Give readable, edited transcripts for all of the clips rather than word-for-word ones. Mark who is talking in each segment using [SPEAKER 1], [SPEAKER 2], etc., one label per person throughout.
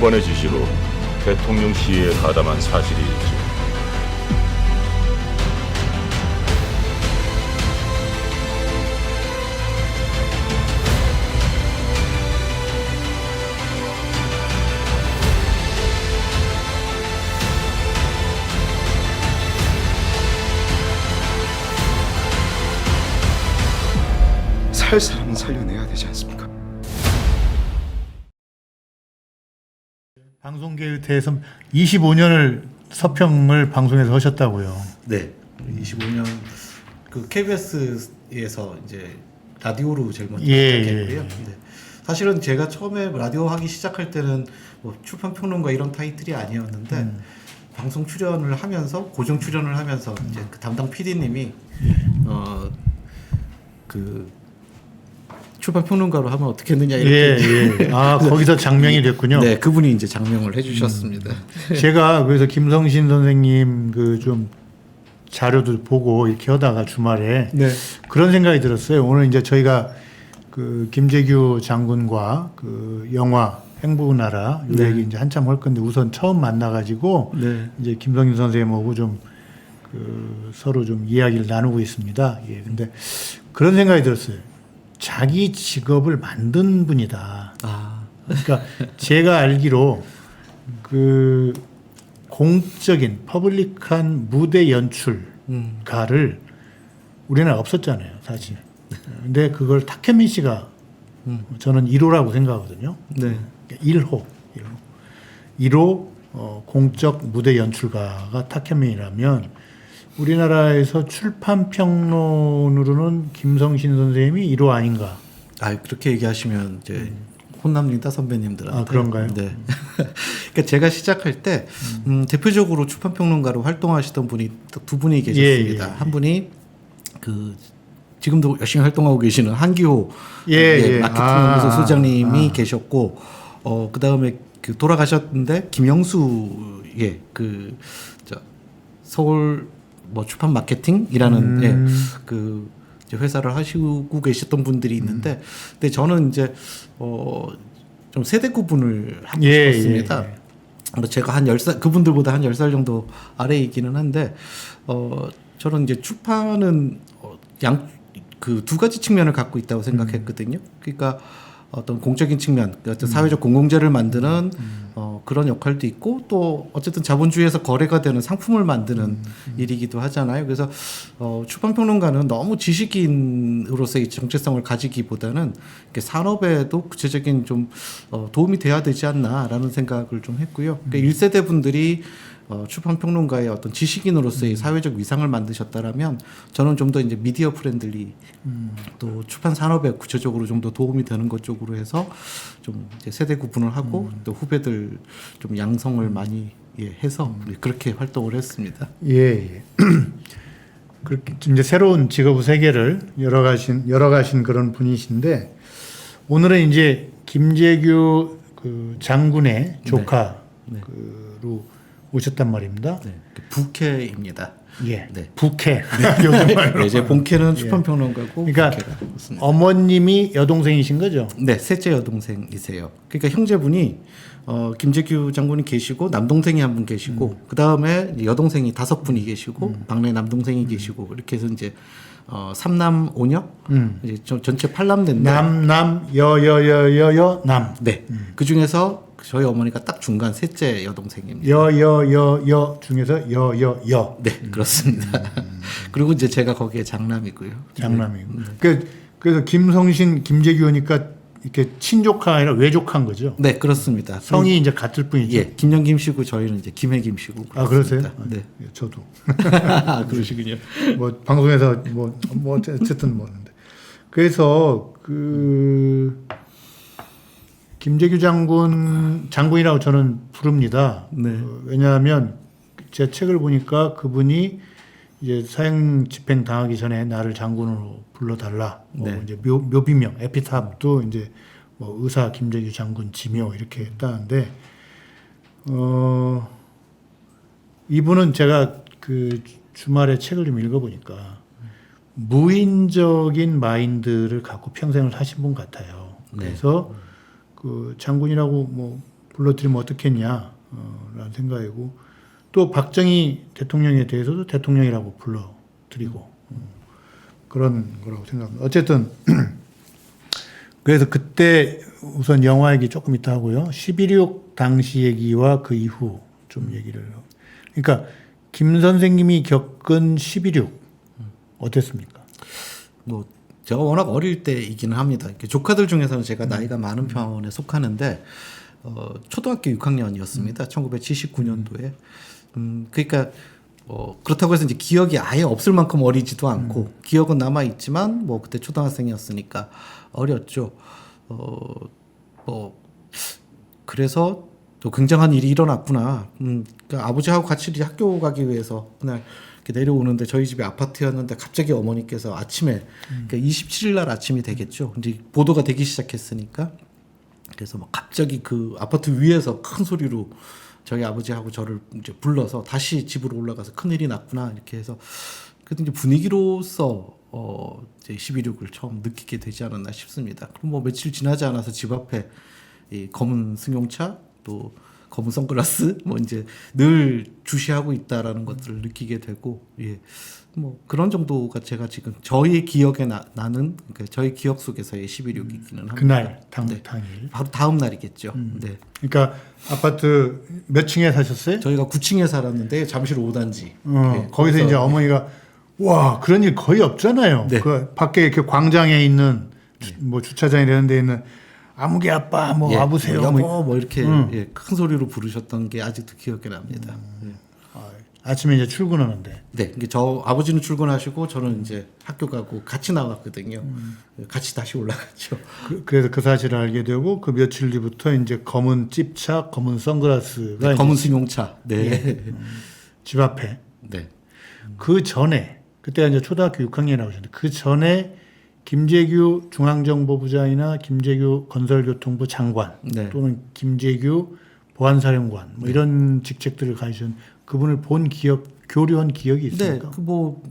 [SPEAKER 1] 장관의 지시로 대통령 시위에 가담한 사실이 있지.
[SPEAKER 2] 살 사람은 살려내야 되지 않습니까?
[SPEAKER 3] 방송계에 대해서 25년을 서평을 방송에서 하셨다고요.
[SPEAKER 4] 네, 25년 그 KBS에서 이제 라디오로 제일 먼저 시작했고요. 네. 사실은 제가 처음에 라디오 하기 시작할 때는 뭐 출판 평론가 이런 타이틀이 아니었는데 방송 출연을 하면서 고정 출연을 하면서 이제 그 담당 PD님이 그 출판 평론가로 하면 어떻겠느냐 이렇게
[SPEAKER 3] 아 거기서 장명이 됐군요.
[SPEAKER 4] 네, 그분이 이제 장명을 해주셨습니다.
[SPEAKER 3] 제가 그래서 김성신 선생님 그 좀 자료도 보고 이렇게 하다가 주말에
[SPEAKER 4] 네.
[SPEAKER 3] 그런 생각이 들었어요. 오늘 이제 저희가 그 김재규 장군과 그 영화 행복나라 이 얘기 이제 한참 할 건데 우선 처음 만나가지고 이제 김성신 선생님하고 좀 그 서로 좀 이야기를 나누고 있습니다. 예, 근데 그런 생각이 들었어요. 자기 직업을 만든 분이다. 그러니까 제가 알기로 그 공적인 퍼블릭한 무대 연출가를 우리나라 없었잖아요, 사실. 근데 그걸 탁현민 씨가 저는 1호라고 생각하거든요.
[SPEAKER 4] 네.
[SPEAKER 3] 1호. 1호 공적 무대 연출가가 탁현민이라면 우리나라에서 출판 평론으로는 김성신 선생님이 1호 아닌가?
[SPEAKER 4] 아, 그렇게 얘기하시면 이제 혼납니다, 선배님들한테.
[SPEAKER 3] 아, 그런가요?
[SPEAKER 4] 네. 그러니까 제가 시작할 때 대표적으로 출판 평론가로 활동하시던 분이 딱 두 분이 계셨습니다. 한 분이 그 지금도 열심히 활동하고 계시는 한기호 마케팅 연구소 소장님이 계셨고, 그 다음에 그 돌아가셨는데 김영수 서울 뭐 출판 마케팅이라는 그 이제 회사를 하시고 계셨던 분들이 있는데, 근데 저는 이제 좀 세대 구분을 하고 싶었습니다. 그래서 제가 한 10살, 그분들보다 한 10살 정도 아래이기는 한데, 저는 이제 출판은 그 두 가지 측면을 갖고 있다고 생각했거든요. 그러니까 어떤 공적인 측면, 어떤 사회적 공공재를 만드는 그런 역할도 있고, 또 어쨌든 자본주의에서 거래가 되는 상품을 만드는 일이기도 하잖아요. 그래서 출판평론가는 너무 지식인으로서의 정체성을 가지기보다는 이렇게 산업에도 구체적인 좀 도움이 돼야 되지 않나라는 생각을 좀 했고요. 그러니까 1세대 분들이 출판평론가의 어떤 지식인으로서의 사회적 위상을 만드셨다라면, 저는 좀 더 이제 미디어 프렌들리 또 출판 산업에 구체적으로 좀 더 도움이 되는 것 쪽으로 해서 좀 이제 세대 구분을 하고 또 후배들 좀 양성을 많이 해서 그렇게 활동을 했습니다.
[SPEAKER 3] 예. 그렇게 이제 새로운 직업 세계를 열어가신 그런 분이신데, 오늘은 이제 김재규 그 장군의 조카로 오셨단 말입니다.
[SPEAKER 4] 네, 부캐입니다.
[SPEAKER 3] 예,
[SPEAKER 4] 네.
[SPEAKER 3] 부캐. 요즘 말로.
[SPEAKER 4] 네, 제 본캐는 출판평론가고,
[SPEAKER 3] 그러니까
[SPEAKER 4] 부캐가 있습니다.
[SPEAKER 3] 어머님이 여동생이신 거죠?
[SPEAKER 4] 네, 셋째 여동생이세요. 그러니까 형제분이 김재규 장군이 계시고 남동생이 한 분 계시고, 그 다음에 여동생이 5분이 계시고, 막내 남동생이 계시고, 이렇게 해서 이제 3남 5녀, 이제 전체 8남대인데
[SPEAKER 3] 남 여여여여여 남.
[SPEAKER 4] 네, 그 중에서 저희 어머니가 딱 중간 셋째 여동생입니다.
[SPEAKER 3] 여여여여 중에서 여여여.
[SPEAKER 4] 네, 그렇습니다. 그리고 이제 제가 거기에 장남이고요.
[SPEAKER 3] 장남이고. 그래서 김성신, 김재규니까 이렇게 친조카 아니라 외조카인 거죠?
[SPEAKER 4] 네, 그렇습니다.
[SPEAKER 3] 성이 이제 같을 뿐이죠.
[SPEAKER 4] 예, 김영김 씨고 저희는 이제 김혜김 씨고.
[SPEAKER 3] 아, 그러세요?
[SPEAKER 4] 네.
[SPEAKER 3] 예, 저도.
[SPEAKER 4] 그러시군요.
[SPEAKER 3] 뭐 방송에서 뭐 어쨌든 뭐는데. 그래서 그 김재규 장군이라고 저는 부릅니다.
[SPEAKER 4] 네.
[SPEAKER 3] 왜냐하면 제 책을 보니까 그분이 이제 사형 집행 당하기 전에 나를 장군으로 불러달라. 뭐 이제 묘비명, 에피탑도 이제 뭐 의사 김재규 장군 지묘 이렇게 했다는데, 이분은 제가 그 주말에 책을 좀 읽어보니까 무인적인 마인드를 갖고 평생을 사신 분 같아요. 그래서 그 장군이라고 뭐 불러들이면 어떻겠냐 라는 생각이고 또 박정희 대통령에 대해서도 대통령이라고 불러드리고 그런 거라고 생각합니다. 어쨌든 그래서 그때 우선 영화 얘기 조금 이따 하고요. 11.26 당시 얘기와 그 이후 좀 얘기를 하고. 그러니까 김 선생님이 겪은 11.26 어땠습니까?
[SPEAKER 4] 뭐 제가 워낙 어릴 때이기는 합니다. 이렇게 조카들 중에서는 제가 나이가 많은 편에 속하는데 초등학교 6학년이었습니다. 1979년도에. 그러니까 그렇다고 해서 이제 기억이 아예 없을 만큼 어리지도 않고 기억은 남아 있지만 뭐 그때 초등학생이었으니까 어렸죠. 뭐 그래서 또 굉장한 일이 일어났구나. 그러니까 아버지하고 같이 이제 학교 가기 위해서 그날 이렇게 내려오는데 저희 집이 아파트였는데 갑자기 어머니께서 아침에 그러니까 27일 날 아침이 되겠죠. 이제 보도가 되기 시작했으니까 그래서 막 갑자기 그 아파트 위에서 큰 소리로 저희 아버지하고 저를 이제 불러서 다시 집으로 올라가서 큰일이 났구나 이렇게 해서 그래도 이제 분위기로서 이제 11.26을 처음 느끼게 되지 않았나 싶습니다. 그럼 뭐 며칠 지나지 않아서 집 앞에 이 검은 승용차 또 검은 선글라스 뭐 이제 늘 주시하고 있다라는 것들을 느끼게 되고 예. 뭐 그런 정도가 제가 지금 저희 기억에 나는 그러니까 저희 기억 속에서의 11.26이기는 합니다.
[SPEAKER 3] 그날
[SPEAKER 4] 네.
[SPEAKER 3] 당일.
[SPEAKER 4] 바로 다음 날이겠죠. 네.
[SPEAKER 3] 그러니까 아파트 몇 층에 사셨어요?
[SPEAKER 4] 저희가 9층에 살았는데 잠실 5단지. 네,
[SPEAKER 3] 거기서 이제 어머니가 와 그런 일 거의 없잖아요.
[SPEAKER 4] 네.
[SPEAKER 3] 그 밖에 이렇게 광장에 있는 뭐 주차장이 이런 데 있는 아무개 아빠 뭐
[SPEAKER 4] 예,
[SPEAKER 3] 와보세요.
[SPEAKER 4] 여보 뭐 이렇게 예, 큰 소리로 부르셨던 게 아직도 기억에 납니다. 예.
[SPEAKER 3] 아침에 이제 출근하는데.
[SPEAKER 4] 네, 이게 저 아버지는 출근하시고 저는 이제 학교 가고 같이 나왔거든요. 같이 다시 올라갔죠.
[SPEAKER 3] 그래서 그 사실을 알게 되고 그 며칠 뒤부터 이제 검은 찝차, 검은 선글라스가
[SPEAKER 4] 네, 검은
[SPEAKER 3] 이제
[SPEAKER 4] 승용차. 네,
[SPEAKER 3] 집 앞에.
[SPEAKER 4] 네,
[SPEAKER 3] 그 전에 그때가 이제 초등학교 6학년이라고 하셨는데 그 전에 김재규 중앙정보부장이나 김재규 건설교통부 장관
[SPEAKER 4] 네.
[SPEAKER 3] 또는 김재규 보안사령관 뭐 이런 직책들을 가지신 그분을 본 기억, 교류한 기억이
[SPEAKER 4] 네,
[SPEAKER 3] 있습니까?
[SPEAKER 4] 그 뭐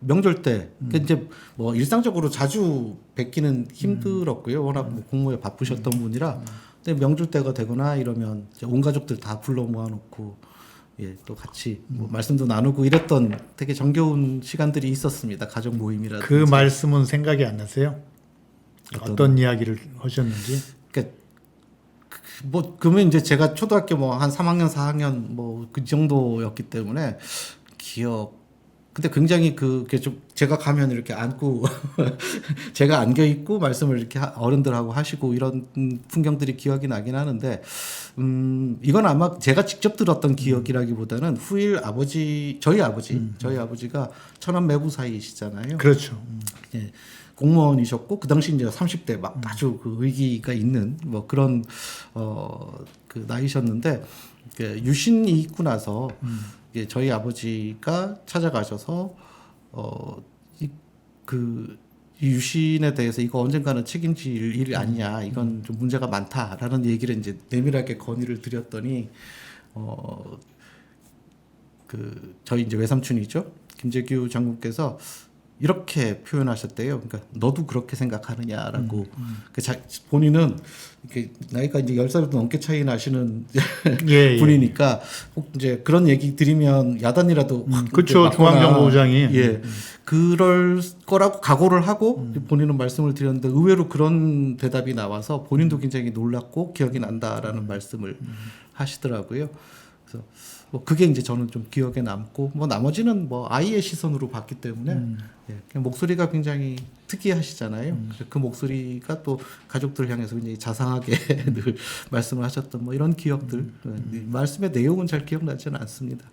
[SPEAKER 4] 명절 때 이제 뭐 일상적으로 자주 뵙기는 힘들었고요. 워낙 뭐 공무에 바쁘셨던 분이라. 근데 명절 때가 되거나 이러면 이제 온 가족들 다 불러 모아놓고 예, 또 같이 뭐 말씀도 나누고 이랬던 되게 정겨운 시간들이 있었습니다. 가족 모임이라든지.
[SPEAKER 3] 그 말씀은 생각이 안 나세요? 어떤 이야기를 하셨는지?
[SPEAKER 4] 그러니까 뭐 그러면 이제 제가 초등학교 뭐 한 3학년, 4학년 뭐 그 정도였기 때문에 기억. 근데 굉장히 그게 좀 제가 가면 이렇게 안고 제가 안겨 있고 말씀을 이렇게 어른들하고 하시고 이런 풍경들이 기억이 나긴 하는데 이건 아마 제가 직접 들었던 기억이라기보다는 후일 아버지 저희 아버지가 천안 매부사이시잖아요.
[SPEAKER 3] 그렇죠.
[SPEAKER 4] 예. 공무원이셨고 그 당시 이제 30대 막 아주 그 의기가 있는 뭐 그런 그 나이셨는데 유신이 있고 나서 이게 저희 아버지가 찾아가셔서 이 유신에 대해서 이거 언젠가는 책임질 일이 아니냐 이건 좀 문제가 많다라는 얘기를 이제 내밀하게 건의를 드렸더니 그 저희 이제 외삼촌이죠 김재규 장군께서 이렇게 표현하셨대요. 그러니까 너도 그렇게 생각하느냐라고. 본인은 이렇게 나이가 이제 10살도 넘게 차이 나시는
[SPEAKER 3] 예,
[SPEAKER 4] 분이니까 꼭 이제 그런 얘기 드리면 야단이라도
[SPEAKER 3] 그렇죠. 중앙정보부장이
[SPEAKER 4] 예. 그럴 거라고 각오를 하고 본인은 말씀을 드렸는데 의외로 그런 대답이 나와서 본인도 굉장히 놀랐고 기억이 난다라는 말씀을 하시더라고요. 그래서 뭐 그게 이제 저는 좀 기억에 남고 뭐 나머지는 뭐 아이의 시선으로 봤기 때문에 예, 그냥 목소리가 굉장히 특이하시잖아요. 그 목소리가 또 가족들 향해서 굉장히 자상하게 늘 말씀을 하셨던 뭐 이런 기억들 말씀의 내용은 잘 기억나지는 않습니다.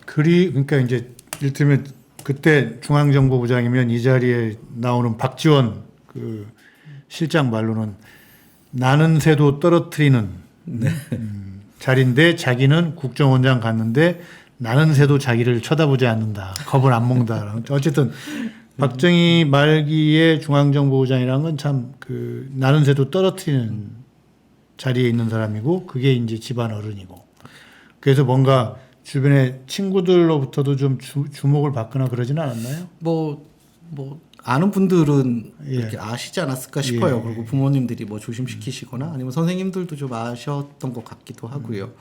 [SPEAKER 3] 그러니까 이제 이를테면 그때 중앙정보부장이면 이 자리에 나오는 박지원 그 실장 말로는 나는 새도 떨어뜨리는 자리인데 자기는 국정원장 갔는데 나는 새도 자기를 쳐다보지 않는다. 겁을 안 먹는다. 어쨌든 박정희 말기의 중앙정보부장이라는 건 참 그 나는 새도 떨어뜨리는 자리에 있는 사람이고 그게 이제 집안 어른이고 그래서 뭔가 주변의 친구들로부터도 좀 주목을 받거나 그러지는 않았나요?
[SPEAKER 4] 뭐 아는 분들은
[SPEAKER 3] 예.
[SPEAKER 4] 이렇게 아시지 않았을까 싶어요.
[SPEAKER 3] 예.
[SPEAKER 4] 그리고 부모님들이 뭐 조심시키시거나 아니면 선생님들도 좀 아셨던 것 같기도 하고요.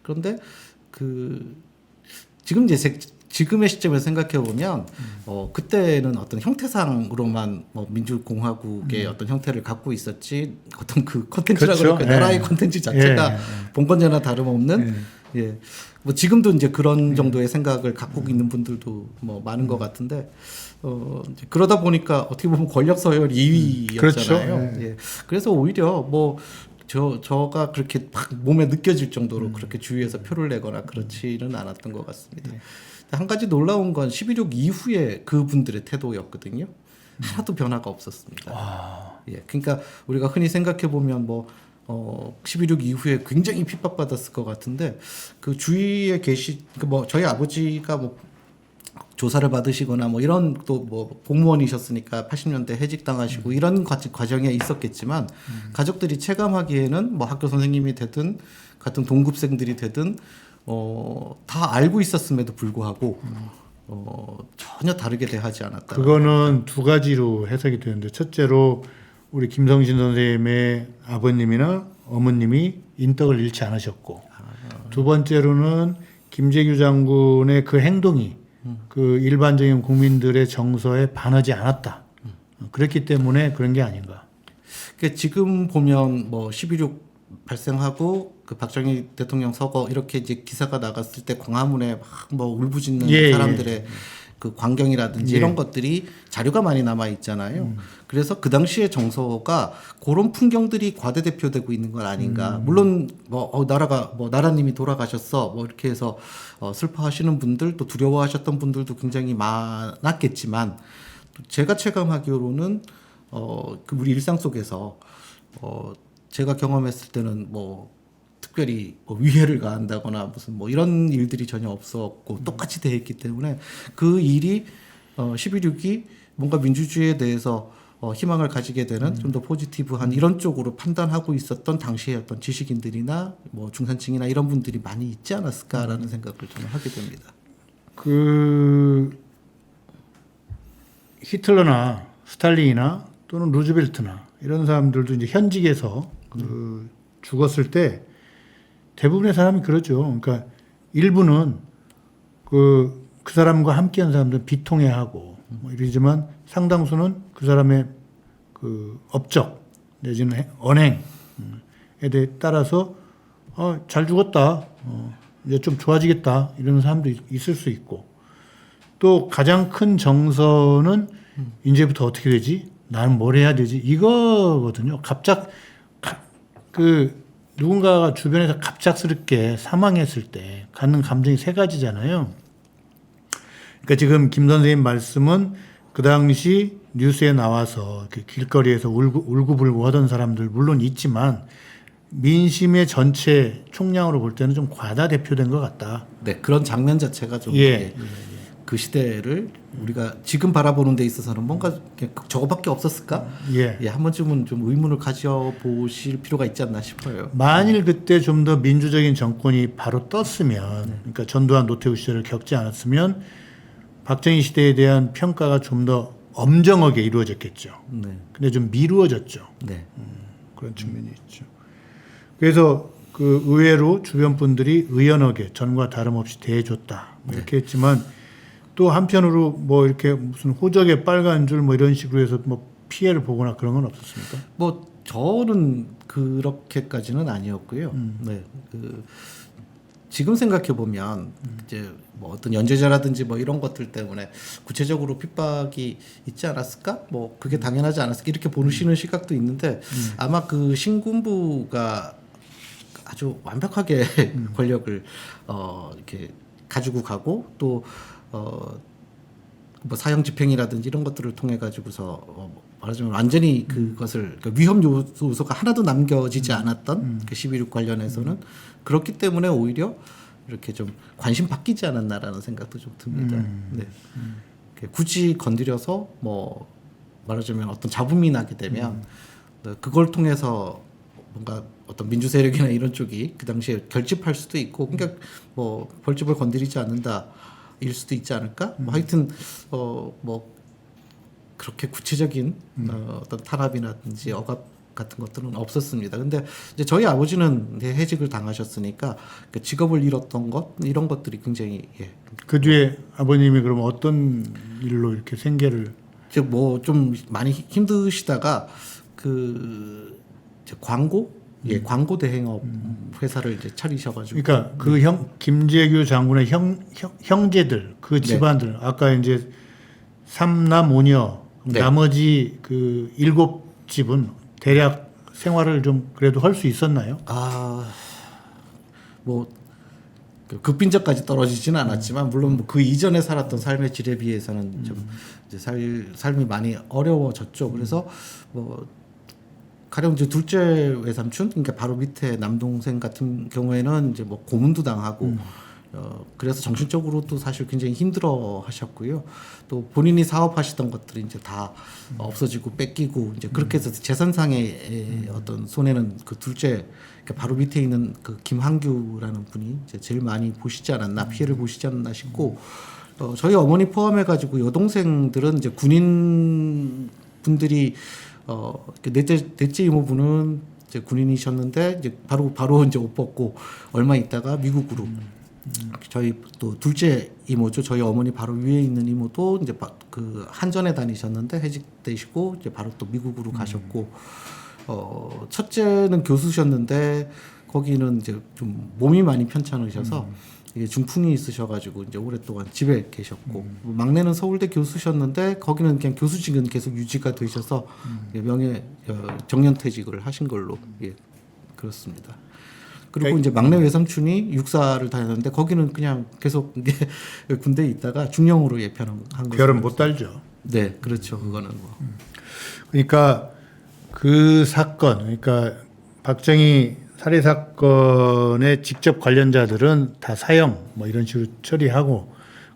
[SPEAKER 4] 그런데 그 지금 이제 지금의 시점에서 생각해 보면 그때는 어떤 형태상으로만 뭐 민주공화국의 어떤 형태를 갖고 있었지 어떤 그 콘텐츠라고
[SPEAKER 3] 그렇죠.
[SPEAKER 4] 그럴까 나라의 콘텐츠 자체가
[SPEAKER 3] 예.
[SPEAKER 4] 본건제나 다름없는 예. 뭐 지금도 이제 그런 정도의 생각을 갖고 있는 분들도 뭐 많은 것 같은데 이제 그러다 보니까 어떻게 보면 권력 서열 2위였잖아요.
[SPEAKER 3] 그렇죠.
[SPEAKER 4] 예. 그래서 오히려 뭐 저가 그렇게 막 몸에 느껴질 정도로 그렇게 주위에서 표를 내거나 그렇지는 않았던 것 같습니다. 한 가지 놀라운 건 11.6 이후에 그분들의 태도였거든요. 하나도 변화가 없었습니다. 예, 그러니까 우리가 흔히 생각해 보면 뭐 11.6 이후에 굉장히 핍박받았을 것 같은데 그 주위에 뭐 저희 아버지가 뭐 조사를 받으시거나 뭐 이런 또 뭐 공무원이셨으니까 80년대 해직당하시고 이런 과정에 있었겠지만 가족들이 체감하기에는 뭐 학교 선생님이 되든 같은 동급생들이 되든 다 알고 있었음에도 불구하고 전혀 다르게 대하지 않았다.
[SPEAKER 3] 그거는 두 가지로 해석이 되는데 첫째로 우리 김성신 선생님의 아버님이나 어머님이 인덕을 잃지 않으셨고 두 번째로는 김재규 장군의 그 행동이 그 일반적인 국민들의 정서에 반하지 않았다. 그랬기 때문에 그런 게 아닌가.
[SPEAKER 4] 그러니까 지금 보면 뭐 11.6 발생하고 그 박정희 대통령 서거 이렇게 이제 기사가 나갔을 때 광화문에 막 뭐 울부짖는 사람들의 그 광경이라든지 이런 것들이 자료가 많이 남아 있잖아요. 그래서 그 당시의 정서가 그런 풍경들이 과대대표되고 있는 건 아닌가. 물론 뭐 나라가 뭐 나라님이 돌아가셨어 뭐 이렇게 해서 슬퍼하시는 분들 또 두려워하셨던 분들도 굉장히 많았겠지만 제가 체감하기로는 그 우리 일상 속에서 제가 경험했을 때는 뭐 특별히 뭐 위해를 가한다거나 무슨 뭐 이런 일들이 전혀 없었고 똑같이 대했기 때문에 그 일이 11.6이 뭔가 민주주의에 대해서 희망을 가지게 되는 좀 더 포지티브한 이런 쪽으로 판단하고 있었던 당시의 어떤 지식인들이나 뭐 중산층이나 이런 분들이 많이 있지 않았을까라는 생각을 저는 하게 됩니다.
[SPEAKER 3] 그 히틀러나 스탈린이나 또는 루즈벨트나 이런 사람들도 이제 현직에서 그 죽었을 때 대부분의 사람이 그러죠. 그러니까 일부는 그 사람과 함께한 사람들은 비통해하고 뭐 이러지만 상당수는 그 사람의 그 업적 내지는 언행에 따라서 잘 죽었다. 이제 좀 좋아지겠다. 이런 사람도 있을 수 있고 또 가장 큰 정서는 이제부터 어떻게 되지? 나는 뭘 해야 되지? 이거거든요. 누군가가 주변에서 갑작스럽게 사망했을 때 갖는 감정이 세 가지잖아요. 그러니까 지금 김 선생님 말씀은 그 당시 뉴스에 나와서 이렇게 길거리에서 울고불고 하던 사람들 물론 있지만 민심의 전체 총량으로 볼 때는 좀 과다대표된 것 같다.
[SPEAKER 4] 네, 그런 장면 자체가 좀 그 시대를 우리가 지금 바라보는 데 있어서는 뭔가 저거밖에 없었을까? 한 번쯤은 좀 의문을 가져보실 필요가 있지 않나 싶어요.
[SPEAKER 3] 만일 그때 좀 더 민주적인 정권이 바로 떴으면, 그러니까 전두환 노태우 시절을 겪지 않았으면 박정희 시대에 대한 평가가 좀 더 엄정하게 이루어졌겠죠. 근데 좀 미루어졌죠. 그런 측면이 있죠. 그래서 그 의외로 주변 분들이 의연하게 전과 다름없이 대해줬다. 이렇게 했지만 또 한편으로 뭐 이렇게 무슨 호적의 빨간 줄 뭐 이런 식으로 해서 뭐 피해를 보거나 그런 건 없었습니까?
[SPEAKER 4] 뭐 저는 그렇게까지는 아니었고요. 지금 생각해 보면 이제 뭐 어떤 연재자라든지 뭐 이런 것들 때문에 구체적으로 핍박이 있지 않았을까? 뭐 그게 당연하지 않았을까? 이렇게 보시는 시각도 있는데 아마 그 신군부가 아주 완벽하게 권력을 이렇게 가지고 가고 또 뭐 사형 집행이라든지 이런 것들을 통해 가지고서 말하자면 완전히 그것을 그러니까 위험 요소가 하나도 남겨지지 않았던 그 11.6 관련해서는 그렇기 때문에 오히려 이렇게 좀 관심 바뀌지 않았나라는 생각도 좀 듭니다. 굳이 건드려서 뭐 말하자면 어떤 잡음이 나게 되면 그걸 통해서 뭔가 어떤 민주 세력이나 이런 쪽이 그 당시에 결집할 수도 있고 그러니까 뭐 벌집을 건드리지 않는다 일 수도 있지 않을까? 뭐 하여튼 뭐 그렇게 구체적인 어떤 탄압이라든지 억압 같은 것들은 없었습니다. 근데 이제 저희 아버지는 이제 해직을 당하셨으니까 그 직업을 잃었던 것 이런 것들이 굉장히
[SPEAKER 3] 그 뒤에 아버님이 그럼 어떤 일로 이렇게 생계를
[SPEAKER 4] 즉 뭐 좀 많이 힘드시다가 그 이제 광고 광고 대행업 회사를 이제 차리셔가지고
[SPEAKER 3] 그러니까 그 김재규 장군의 형제들 그 집안들 아까 이제 3남 5녀
[SPEAKER 4] 네.
[SPEAKER 3] 나머지 그 7집은 대략 생활을 좀 그래도 할 수 있었나요?
[SPEAKER 4] 뭐 급빈적까지 떨어지지는 않았지만 물론 뭐 그 이전에 살았던 삶의 질에 비해서는 좀 이제 삶이 많이 어려워졌죠. 그래서 뭐 가령 이제 둘째 외삼촌, 그러니까 바로 밑에 남동생 같은 경우에는 이제 뭐 고문도 당하고 그래서 정신적으로도 사실 굉장히 힘들어 하셨고요. 또 본인이 사업하시던 것들이 이제 다 없어지고 뺏기고 이제 그렇게 해서 재산상의 어떤 손해는 그 둘째 그러니까 바로 밑에 있는 그 김한규라는 분이 이제 제일 많이 보시지 않았나 피해를 보시지 않았나 싶고 저희 어머니 포함해 가지고 여동생들은 이제 군인 분들이 넷째 이모부는 이제 군인이셨는데 이제 바로 이제 옷 벗고 얼마 있다가 미국으로 저희 또 둘째 이모죠. 저희 어머니 바로 위에 있는 이모도 이제 그 한전에 다니셨는데 해직되시고 이제 바로 또 미국으로 가셨고 첫째는 교수셨는데 거기는 이제 좀 몸이 많이 편찮으셔서 이게 중풍이 있으셔가지고 이제 오랫동안 집에 계셨고 막내는 서울대 교수셨는데 거기는 그냥 교수직은 계속 유지가 되셔서 명예 정년퇴직을 하신 걸로 그렇습니다. 그리고 이제 막내 외삼촌이 육사를 다녔는데 거기는 그냥 계속 군대에 있다가 중령으로 편한 거죠.
[SPEAKER 3] 별은 못 달죠.
[SPEAKER 4] 네, 그렇죠. 그거는 뭐.
[SPEAKER 3] 그러니까 그 사건, 그러니까 박정희 살해 사건의 직접 관련자들은 다 사형 뭐 이런 식으로 처리하고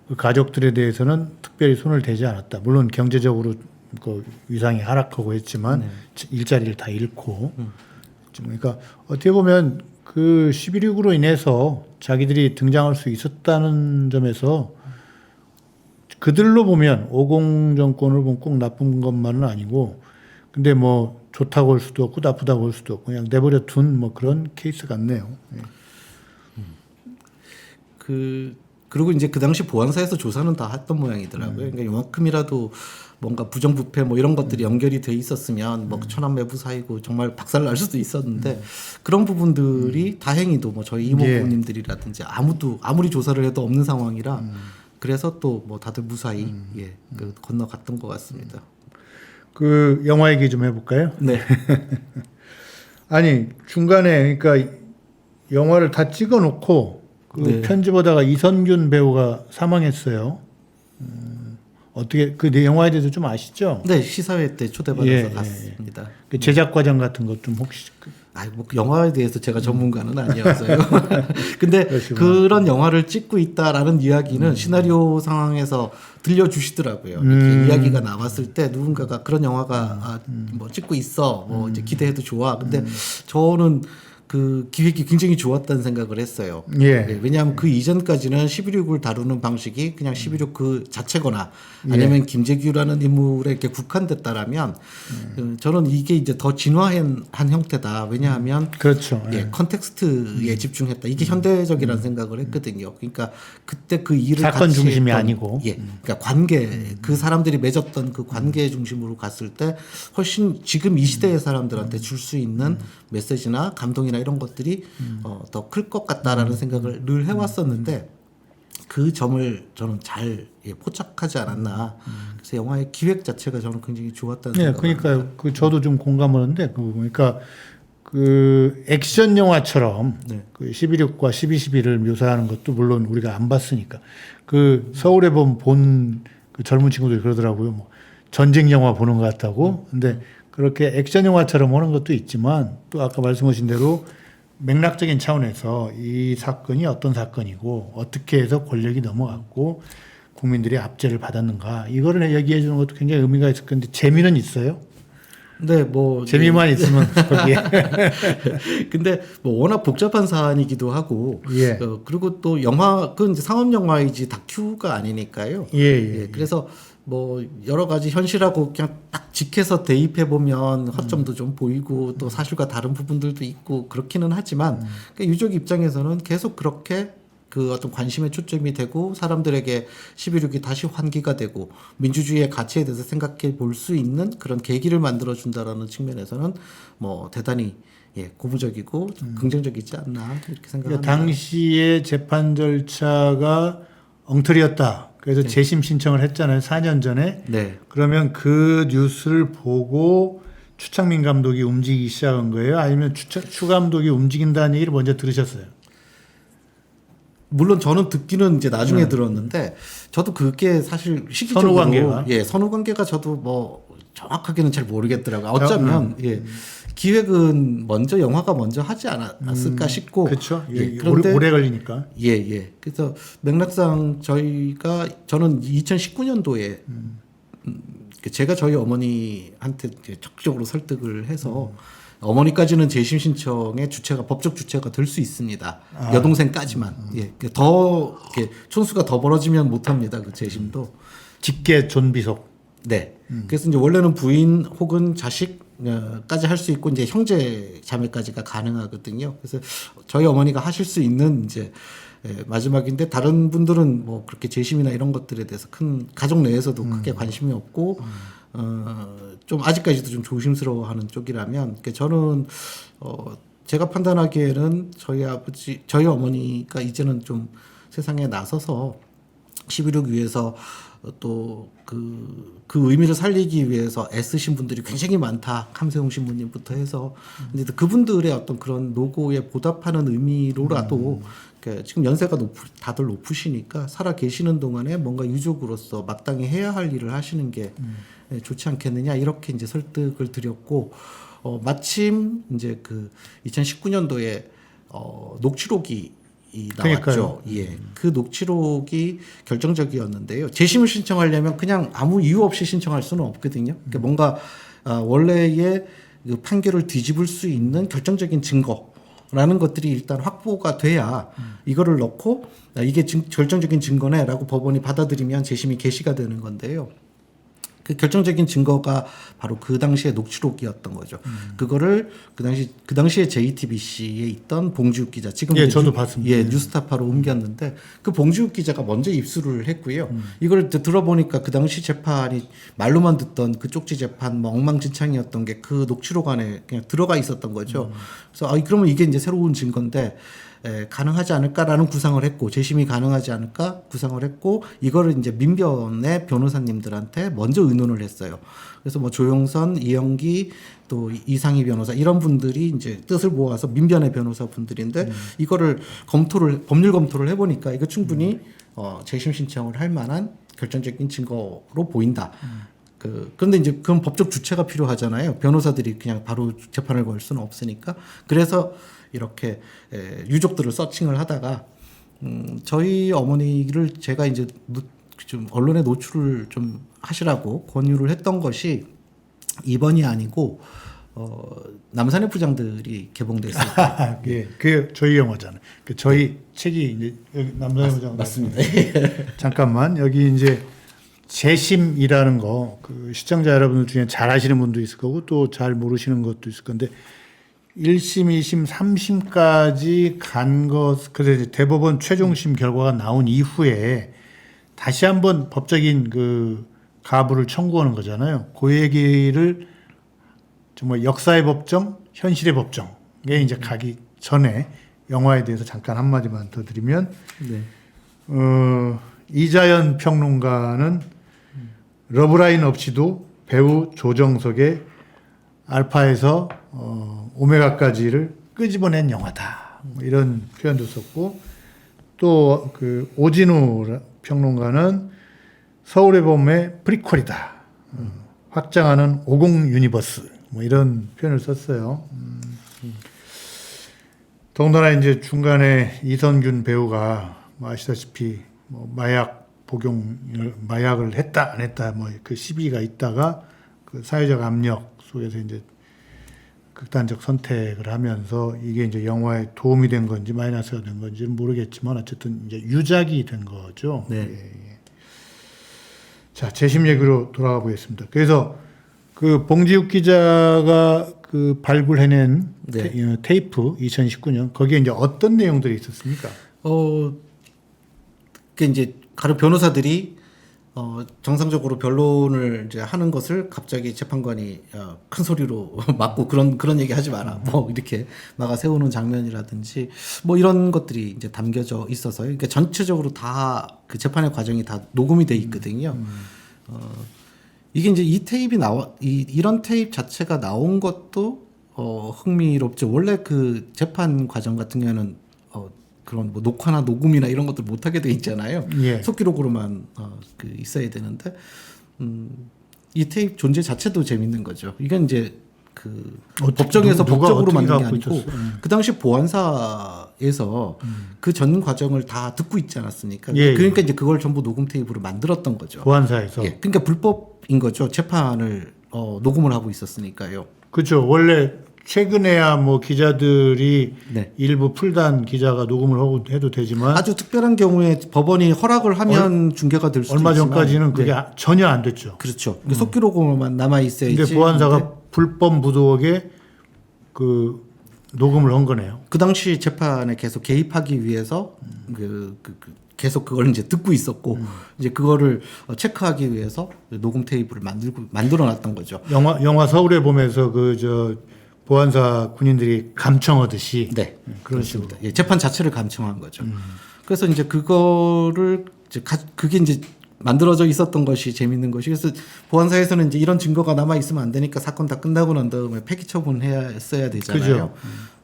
[SPEAKER 3] 그 가족들에 대해서는 특별히 손을 대지 않았다. 물론 경제적으로 그 위상이 하락하고 했지만 일자리를 다 잃고. 그러니까 어떻게 보면 그 11.29로 인해서 자기들이 등장할 수 있었다는 점에서 그들로 보면 50 정권을 보면 꼭 나쁜 것만은 아니고 근데 뭐 좋다고 할 수도 없고 나쁘다고 할 수도 없고 그냥 내버려 둔 뭐 그런 케이스 같네요.
[SPEAKER 4] 그리고 이제 그 당시 보안사에서 조사는 다 했던 모양이더라고요. 그러니까 요만큼이라도 뭔가 부정부패 뭐 이런 것들이 연결이 돼 있었으면 뭐 천안매부 사이고 정말 박살 날 수도 있었는데 그런 부분들이 다행히도 뭐 저희 이모부님들이라든지 아무리 조사를 해도 없는 상황이라 그래서 또 뭐 다들 무사히 건너갔던 것 같습니다.
[SPEAKER 3] 그 영화 얘기 좀 해볼까요?
[SPEAKER 4] 네.
[SPEAKER 3] 아니 중간에 그러니까 영화를 다 찍어놓고 그 편집하다가 이선균 배우가 사망했어요. 어떻게 그 영화에 대해서 좀 아시죠?
[SPEAKER 4] 네, 시사회 때 초대받아서 갔습니다.
[SPEAKER 3] 그 제작 과정 같은 것 좀 혹시
[SPEAKER 4] 뭐 영화에 대해서 제가 전문가는 아니어서요. 근데 그런 영화를 찍고 있다라는 이야기는 시나리오 상황에서 들려주시더라고요. 이렇게 이야기가 나왔을 때 누군가가 그런 영화가 뭐 찍고 있어, 뭐 이제 기대해도 좋아. 근데 저는 그 기획이 굉장히 좋았다는 생각을 했어요. 왜냐하면 그 이전까지는 11.29를 다루는 방식이 그냥 11.29 그 자체거나 아니면 김재규라는 인물에 이렇게 국한됐다라면 저는 이게 이제 더 진화한 형태다. 왜냐하면
[SPEAKER 3] 그렇죠.
[SPEAKER 4] 컨텍스트에 집중했다. 이게 현대적이라는 생각을 했거든요. 그러니까 그때 그 일을
[SPEAKER 3] 사건
[SPEAKER 4] 같이
[SPEAKER 3] 중심이
[SPEAKER 4] 했던,
[SPEAKER 3] 아니고
[SPEAKER 4] 그러니까 관계 그 사람들이 맺었던 그 관계 중심으로 갔을 때 훨씬 지금 이 시대의 사람들한테 줄 수 있는 메시지나 감동이나 이런 것들이 더 클 것 같다라는 생각을 늘 해왔었는데 그 점을 저는 잘 포착하지 않았나. 그래서 영화의 기획 자체가 저는 굉장히 좋았다는 생각을
[SPEAKER 3] 그러니까
[SPEAKER 4] 합니다.
[SPEAKER 3] 그 저도 좀 공감하는데 그러니까 그 액션 영화처럼 그 11.6과 12.12를 묘사하는 것도 물론 우리가 안 봤으니까 그 서울에 본 그 젊은 친구들이 그러더라고요. 뭐 전쟁 영화 보는 것 같다고. 근데 그렇게 액션 영화처럼 오는 것도 있지만 또 아까 말씀하신 대로 맥락적인 차원에서 이 사건이 어떤 사건이고 어떻게 해서 권력이 넘어갔고 국민들이 압제를 받았는가 이거를 얘기해 주는 것도 굉장히 의미가 있을 건데 재미는 있어요?
[SPEAKER 4] 네, 뭐
[SPEAKER 3] 재미만 있으면 거기에.
[SPEAKER 4] 근데 뭐 워낙 복잡한 사안이기도 하고, 그리고 또 영화 그건 이제 상업 영화이지 다큐가 아니니까요. 그래서 뭐 여러 가지 현실하고 그냥 딱 직해서 대입해 보면 허점도 좀 보이고 또 사실과 다른 부분들도 있고 그렇기는 하지만 그 유족 입장에서는 계속 그렇게 그 어떤 관심의 초점이 되고 사람들에게 11.6이 다시 환기가 되고 민주주의의 가치에 대해서 생각해 볼 수 있는 그런 계기를 만들어 준다라는 측면에서는 뭐 대단히 고무적이고 긍정적이지 않나 이렇게 생각합니다.
[SPEAKER 3] 당시에 재판 절차가 엉터리였다. 그래서 재심 신청을 했잖아요. 4년 전에.
[SPEAKER 4] 네.
[SPEAKER 3] 그러면 그 뉴스를 보고 추창민 감독이 움직이기 시작한 거예요? 아니면 추 감독이 움직인다는 얘기를 먼저 들으셨어요?
[SPEAKER 4] 물론 저는 듣기는 이제 나중에 들었는데 저도 그게 사실 시기적으로
[SPEAKER 3] 선후관계가?
[SPEAKER 4] 선후관계가 저도 뭐 정확하게는 잘 모르겠더라고요. 어쩌면 기획은 먼저 영화가 먼저 하지 않았을까 싶고
[SPEAKER 3] 그렇죠.
[SPEAKER 4] 그런데
[SPEAKER 3] 오래 걸리니까.
[SPEAKER 4] 그래서 맥락상 저는 2019년도에 제가 저희 어머니한테 적극적으로 설득을 해서 어머니까지는 재심 신청의 주체가 법적 주체가 될 수 있습니다. 여동생까지만. 더 이렇게 촌수가 더 벌어지면 못 합니다. 그 재심도.
[SPEAKER 3] 직계 존비속.
[SPEAKER 4] 네. 그래서 이제 원래는 부인 혹은 자식까지 할 수 있고 이제 형제 자매까지가 가능하거든요. 그래서 저희 어머니가 하실 수 있는 이제 마지막인데 다른 분들은 뭐 그렇게 재심이나 이런 것들에 대해서 큰 가족 내에서도 크게 관심이 없고 좀 아직까지도 좀 조심스러워하는 쪽이라면 그러니까 저는 제가 판단하기에는 저희 어머니가 이제는 좀 세상에 나서서 11.6 위해서 또 그 의미를 살리기 위해서 애쓰신 분들이 굉장히 많다. 함세웅 신부님부터 해서 근데 그분들의 어떤 그런 노고에 보답하는 의미로라도 그러니까 지금 연세가 다들 높으시니까 살아 계시는 동안에 뭔가 유족으로서 마땅히 해야 할 일을 하시는 게 좋지 않겠느냐 이렇게 이제 설득을 드렸고 마침 이제 그 2019년도에 녹취록이 나왔죠. 그 녹취록이 결정적이었는데요. 재심을 신청하려면 그냥 아무 이유 없이 신청할 수는 없거든요. 그러니까 뭔가 원래의 그 판결을 뒤집을 수 있는 결정적인 증거라는 것들이 일단 확보가 돼야 이거를 넣고 이게 결정적인 증거네라고 법원이 받아들이면 재심이 개시가 되는 건데요. 그 결정적인 증거가 바로 그 당시의 녹취록이었던 거죠. 그거를 그 당시에 JTBC에 있던 봉지욱 기자, 지금
[SPEAKER 3] 저도 봤습니다.
[SPEAKER 4] 뉴스타파로 옮겼는데 그 봉지욱 기자가 먼저 입수를 했고요. 이걸 들어보니까 그 당시 재판이 말로만 듣던 그 쪽지 재판 뭐 엉망진창이었던 게 그 녹취록 안에 그냥 들어가 있었던 거죠. 그래서 그러면 이게 이제 새로운 증거인데. 가능하지 않을까라는 구상을 했고 재심이 가능하지 않을까 구상을 했고 이거를 이제 민변의 변호사님들한테 먼저 의논을 했어요. 그래서 뭐 조용선, 이영기 또 이상희 변호사 이런 분들이 이제 뜻을 모아서 민변의 변호사 분들인데 이거를 법률 검토를 해보니까 이거 충분히 재심 신청을 할 만한 결정적인 증거로 보인다. 그런데 이제 그건 법적 주체가 필요하잖아요. 변호사들이 그냥 바로 재판을 걸 수는 없으니까. 그래서 이렇게 유족들을 서칭을 하다가 저희 어머니를 제가 이제 좀 언론에 노출을 좀 하시라고 권유를 했던 것이 이번이 아니고 남산의 부장들이 개봉됐을 때.
[SPEAKER 3] 그 저희 영화잖아요. 그 저희 책이 이제 여기 남산의 부장
[SPEAKER 4] 맞습니다.
[SPEAKER 3] 잠깐만 여기 이제 재심이라는 거 그 시청자 여러분들 중에 잘 아시는 분도 있을 거고 또 잘 모르시는 것도 있을 건데 1심, 2심, 3심까지 간 것, 그래서 대법원 최종심 결과가 나온 이후에 다시 한번 법적인 그 가부를 청구하는 거잖아요. 그 얘기를 정말 역사의 법정, 현실의 법정에 이제 가기 전에 영화에 대해서 잠깐 한마디만 더 드리면, 이자연 평론가는 러브라인 없이도 배우 조정석의 알파에서 오메가까지를 끄집어낸 영화다. 뭐 이런 표현도 썼고 또 그 오진우 평론가는 서울의 봄의 프리퀄이다. 확장하는 50 유니버스. 뭐 이런 표현을 썼어요. 더군다나 이제 중간에 이선균 배우가 뭐 아시다시피 뭐 마약을 했다 안 했다 뭐 그 시비가 있다가 그 사회적 압력 속에서 이제 극단적 선택을 하면서 이게 이제 영화에 도움이 된 건지 마이너스가 된 건지는 모르겠지만 어쨌든 이제 유작이 된 거죠. 네. 자, 재심 얘기로 돌아가 보겠습니다. 그래서 그 봉지욱 기자가 그 발굴해낸
[SPEAKER 4] 네.
[SPEAKER 3] 테이프 2019년 거기에 이제 어떤 내용들이 있었습니까?
[SPEAKER 4] 그 이제 가령 변호사들이 정상적으로 변론을 이제 하는 것을 갑자기 재판관이 큰 소리로 막고 그런 얘기 하지 마라 뭐 이렇게 막아 세우는 장면이라든지 뭐 이런 것들이 이제 담겨져 있어서요. 그러니까 전체적으로 다 그 재판의 과정이 다 녹음이 돼 있거든요. 이게 이제 이 테이프가 이런 테이프 자체가 나온 것도 흥미롭죠. 원래 그 재판 과정 같은 경우는 그런 뭐 녹화나 녹음이나 이런 것들 못 하게 돼 있잖아요.
[SPEAKER 3] 예.
[SPEAKER 4] 속기록으로만 그 있어야 되는데 이 테이프 존재 자체도 재밌는 거죠. 이건 이제 그 법정에서
[SPEAKER 3] 누가
[SPEAKER 4] 법적으로
[SPEAKER 3] 어떻게
[SPEAKER 4] 만든 게
[SPEAKER 3] 갖고
[SPEAKER 4] 아니고
[SPEAKER 3] 있었어요?
[SPEAKER 4] 그 당시 보안사에서 그 전 과정을 다 듣고 있지 않았습니까?
[SPEAKER 3] 예,
[SPEAKER 4] 그러니까 이제 그걸 전부 녹음 테이프로 만들었던 거죠.
[SPEAKER 3] 보안사에서.
[SPEAKER 4] 예, 그러니까 불법인 거죠. 재판을 녹음을 하고 있었으니까요.
[SPEAKER 3] 그렇죠. 원래 최근에야 뭐 기자들이
[SPEAKER 4] 네.
[SPEAKER 3] 일부 풀단 기자가 녹음을 하고 해도 되지만
[SPEAKER 4] 아주 특별한 경우에 법원이 허락을 하면 중계가 될 수도
[SPEAKER 3] 얼마
[SPEAKER 4] 있지만
[SPEAKER 3] 전까지는 그게
[SPEAKER 4] 네.
[SPEAKER 3] 전혀 안 됐죠.
[SPEAKER 4] 그렇죠. 속기록으로만 남아 있어야지.
[SPEAKER 3] 근데 보안사가 불법 무도하게 그 녹음을 한 거네요.
[SPEAKER 4] 그 당시 재판에 계속 개입하기 위해서 계속 그걸 이제 듣고 있었고 이제 그거를 체크하기 위해서 녹음 테이프를 만들어 놨던 거죠.
[SPEAKER 3] 영화 서울의 봄에서 그 저 보안사 군인들이 감청하듯이
[SPEAKER 4] 네,
[SPEAKER 3] 그런 식으로.
[SPEAKER 4] 그렇습니다. 예, 재판 자체를 감청한 거죠. 그래서 이제 그거를 그게 이제 만들어져 있었던 것이 재밌는 것이 그래서 보안사에서는 이제 이런 증거가 남아 있으면 안 되니까 사건 다 끝나고 난 다음에 폐기 처분했어야 되잖아요.
[SPEAKER 3] 그죠.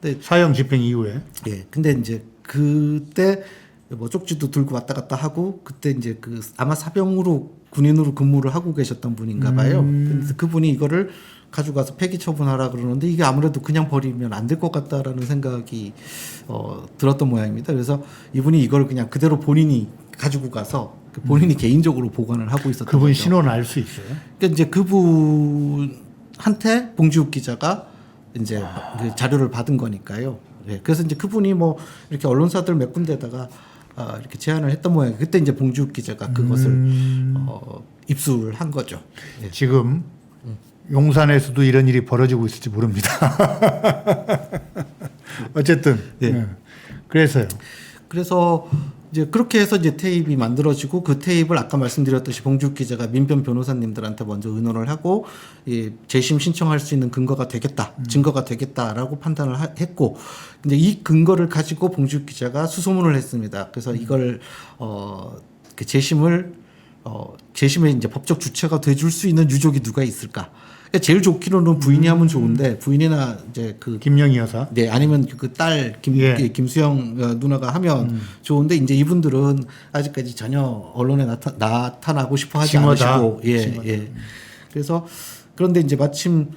[SPEAKER 4] 근데
[SPEAKER 3] 사형 집행 이후에
[SPEAKER 4] 예, 근데 이제 그때 뭐 쪽지도 들고 왔다 갔다 하고 그때 이제 그 아마 사병으로 군인으로 근무를 하고 계셨던 분인가 봐요. 그래서 그분이 이거를 가져가서 폐기 처분하라 그러는데 이게 아무래도 그냥 버리면 안 될 것 같다라는 생각이 들었던 모양입니다. 그래서 이분이 이걸 그냥 그대로 본인이 가지고 가서 본인이 개인적으로 보관을 하고 있었던
[SPEAKER 3] 그분
[SPEAKER 4] 거죠.
[SPEAKER 3] 신원을 알 수 있어요.
[SPEAKER 4] 그러니까 이제 그분한테 봉지욱 기자가 이제 그 자료를 받은 거니까요. 예, 그래서 이제 그분이 뭐 이렇게 언론사들 몇 군데다가 이렇게 제안을 했던 모양이에요. 그때 이제 봉지욱 기자가 그것을 입수를 한 거죠. 예.
[SPEAKER 3] 지금 용산에서도 이런 일이 벌어지고 있을지 모릅니다. 어쨌든
[SPEAKER 4] 예.
[SPEAKER 3] 그래서요.
[SPEAKER 4] 그래서 이제 그렇게 해서 이제 테이프가 만들어지고 그 테이프를 아까 말씀드렸듯이 봉지욱 기자가 민변 변호사님들한테 먼저 의논을 하고 재심 신청할 수 있는 근거가 되겠다, 증거가 되겠다라고 판단을 했고, 근데 이 근거를 가지고 봉지욱 기자가 수소문을 했습니다. 그래서 이걸 그 재심의 이제 법적 주체가 돼줄 수 있는 유족이 누가 있을까? 그러니까 제일 좋기로는 부인이 하면 좋은데 부인이나 이제 그
[SPEAKER 3] 김영희 여사.
[SPEAKER 4] 네, 아니면 그 딸 김수영 누나가 하면 좋은데 이제 이분들은 아직까지 전혀 언론에 나타나고 싶어 하지
[SPEAKER 3] 징어다.
[SPEAKER 4] 않으시고 예. 그래서 그런데 이제 마침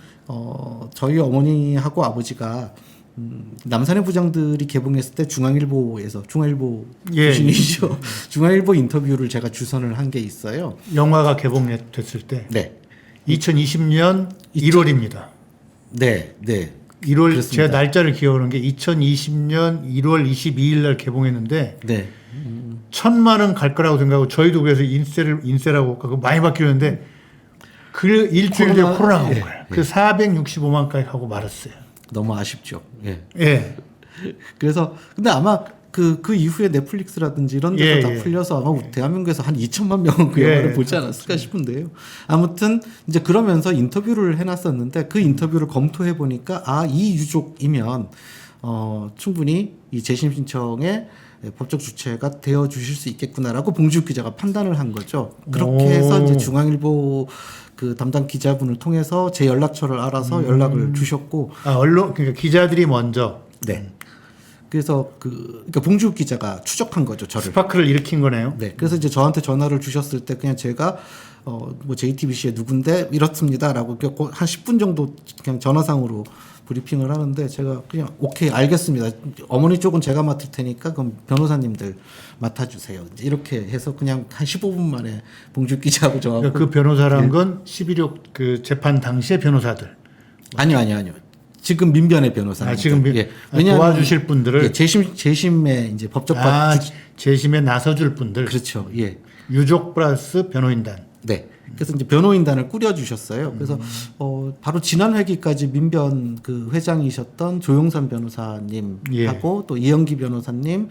[SPEAKER 4] 저희 어머니하고 아버지가 남산의 부장들이 개봉했을 때 중앙일보 출신이죠. 중앙일보 인터뷰를 제가 주선을 한 게 있어요.
[SPEAKER 3] 영화가 개봉됐을 때
[SPEAKER 4] 네.
[SPEAKER 3] 2020년 1월입니다.
[SPEAKER 4] 네.
[SPEAKER 3] 1월
[SPEAKER 4] 그렇습니다.
[SPEAKER 3] 제가 날짜를 기억하는 게 2020년 1월 22일 날 개봉했는데
[SPEAKER 4] 네.
[SPEAKER 3] 1,000만 원 갈 거라고 생각하고 저희도 그래서 인세라고 그거 많이 바뀌었는데 그 일주일 뒤에 코로나가 온 거예요. 그래서 465만까지 하고 말았어요.
[SPEAKER 4] 너무 아쉽죠. 예.
[SPEAKER 3] 예.
[SPEAKER 4] 그래서 근데 아마 그 이후에 넷플릭스라든지 이런 데서 다 풀려서 아마 대한민국에서 한 2천만 명은 그 영화를 보지 않았을까 싶은데요. 아무튼 이제 그러면서 인터뷰를 해놨었는데 그 인터뷰를 검토해 보니까 이 유족이면 충분히 이 재심 신청에 법적 주체가 되어 주실 수 있겠구나라고 봉지욱 기자가 판단을 한 거죠. 그렇게 해서 이제 중앙일보 그 담당 기자분을 통해서 제 연락처를 알아서 연락을 주셨고
[SPEAKER 3] 언론 그러니까 기자들이 먼저
[SPEAKER 4] 네. 그래서 그러니까 봉지욱 기자가 추적한 거죠, 저를.
[SPEAKER 3] 스파크를 일으킨 거네요.
[SPEAKER 4] 네. 그래서 이제 저한테 전화를 주셨을 때 그냥 제가 뭐 JTBC의 누군데 이렇습니다라고 한 10분 정도 그냥 전화상으로 브리핑을 하는데 제가 그냥 오케이 알겠습니다. 어머니 쪽은 제가 맡을 테니까 그럼 변호사님들 맡아주세요. 이제 이렇게 해서 그냥 한 15분 만에 봉지욱 기자하고 저하고
[SPEAKER 3] 그러니까 그 변호사란 건 11.6 그 재판 당시의 변호사들.
[SPEAKER 4] 아니요. 지금 민변의 변호사님.
[SPEAKER 3] 지금
[SPEAKER 4] 왜냐하면
[SPEAKER 3] 도와주실 분들을
[SPEAKER 4] 재심에 이제 법적
[SPEAKER 3] 재심에 나서줄 분들.
[SPEAKER 4] 그렇죠. 예.
[SPEAKER 3] 유족 플러스 변호인단.
[SPEAKER 4] 네. 그래서 이제 변호인단을 꾸려주셨어요. 그래서 바로 지난 회기까지 민변 그 회장이셨던 조용산 변호사님하고 또 이영기 변호사님,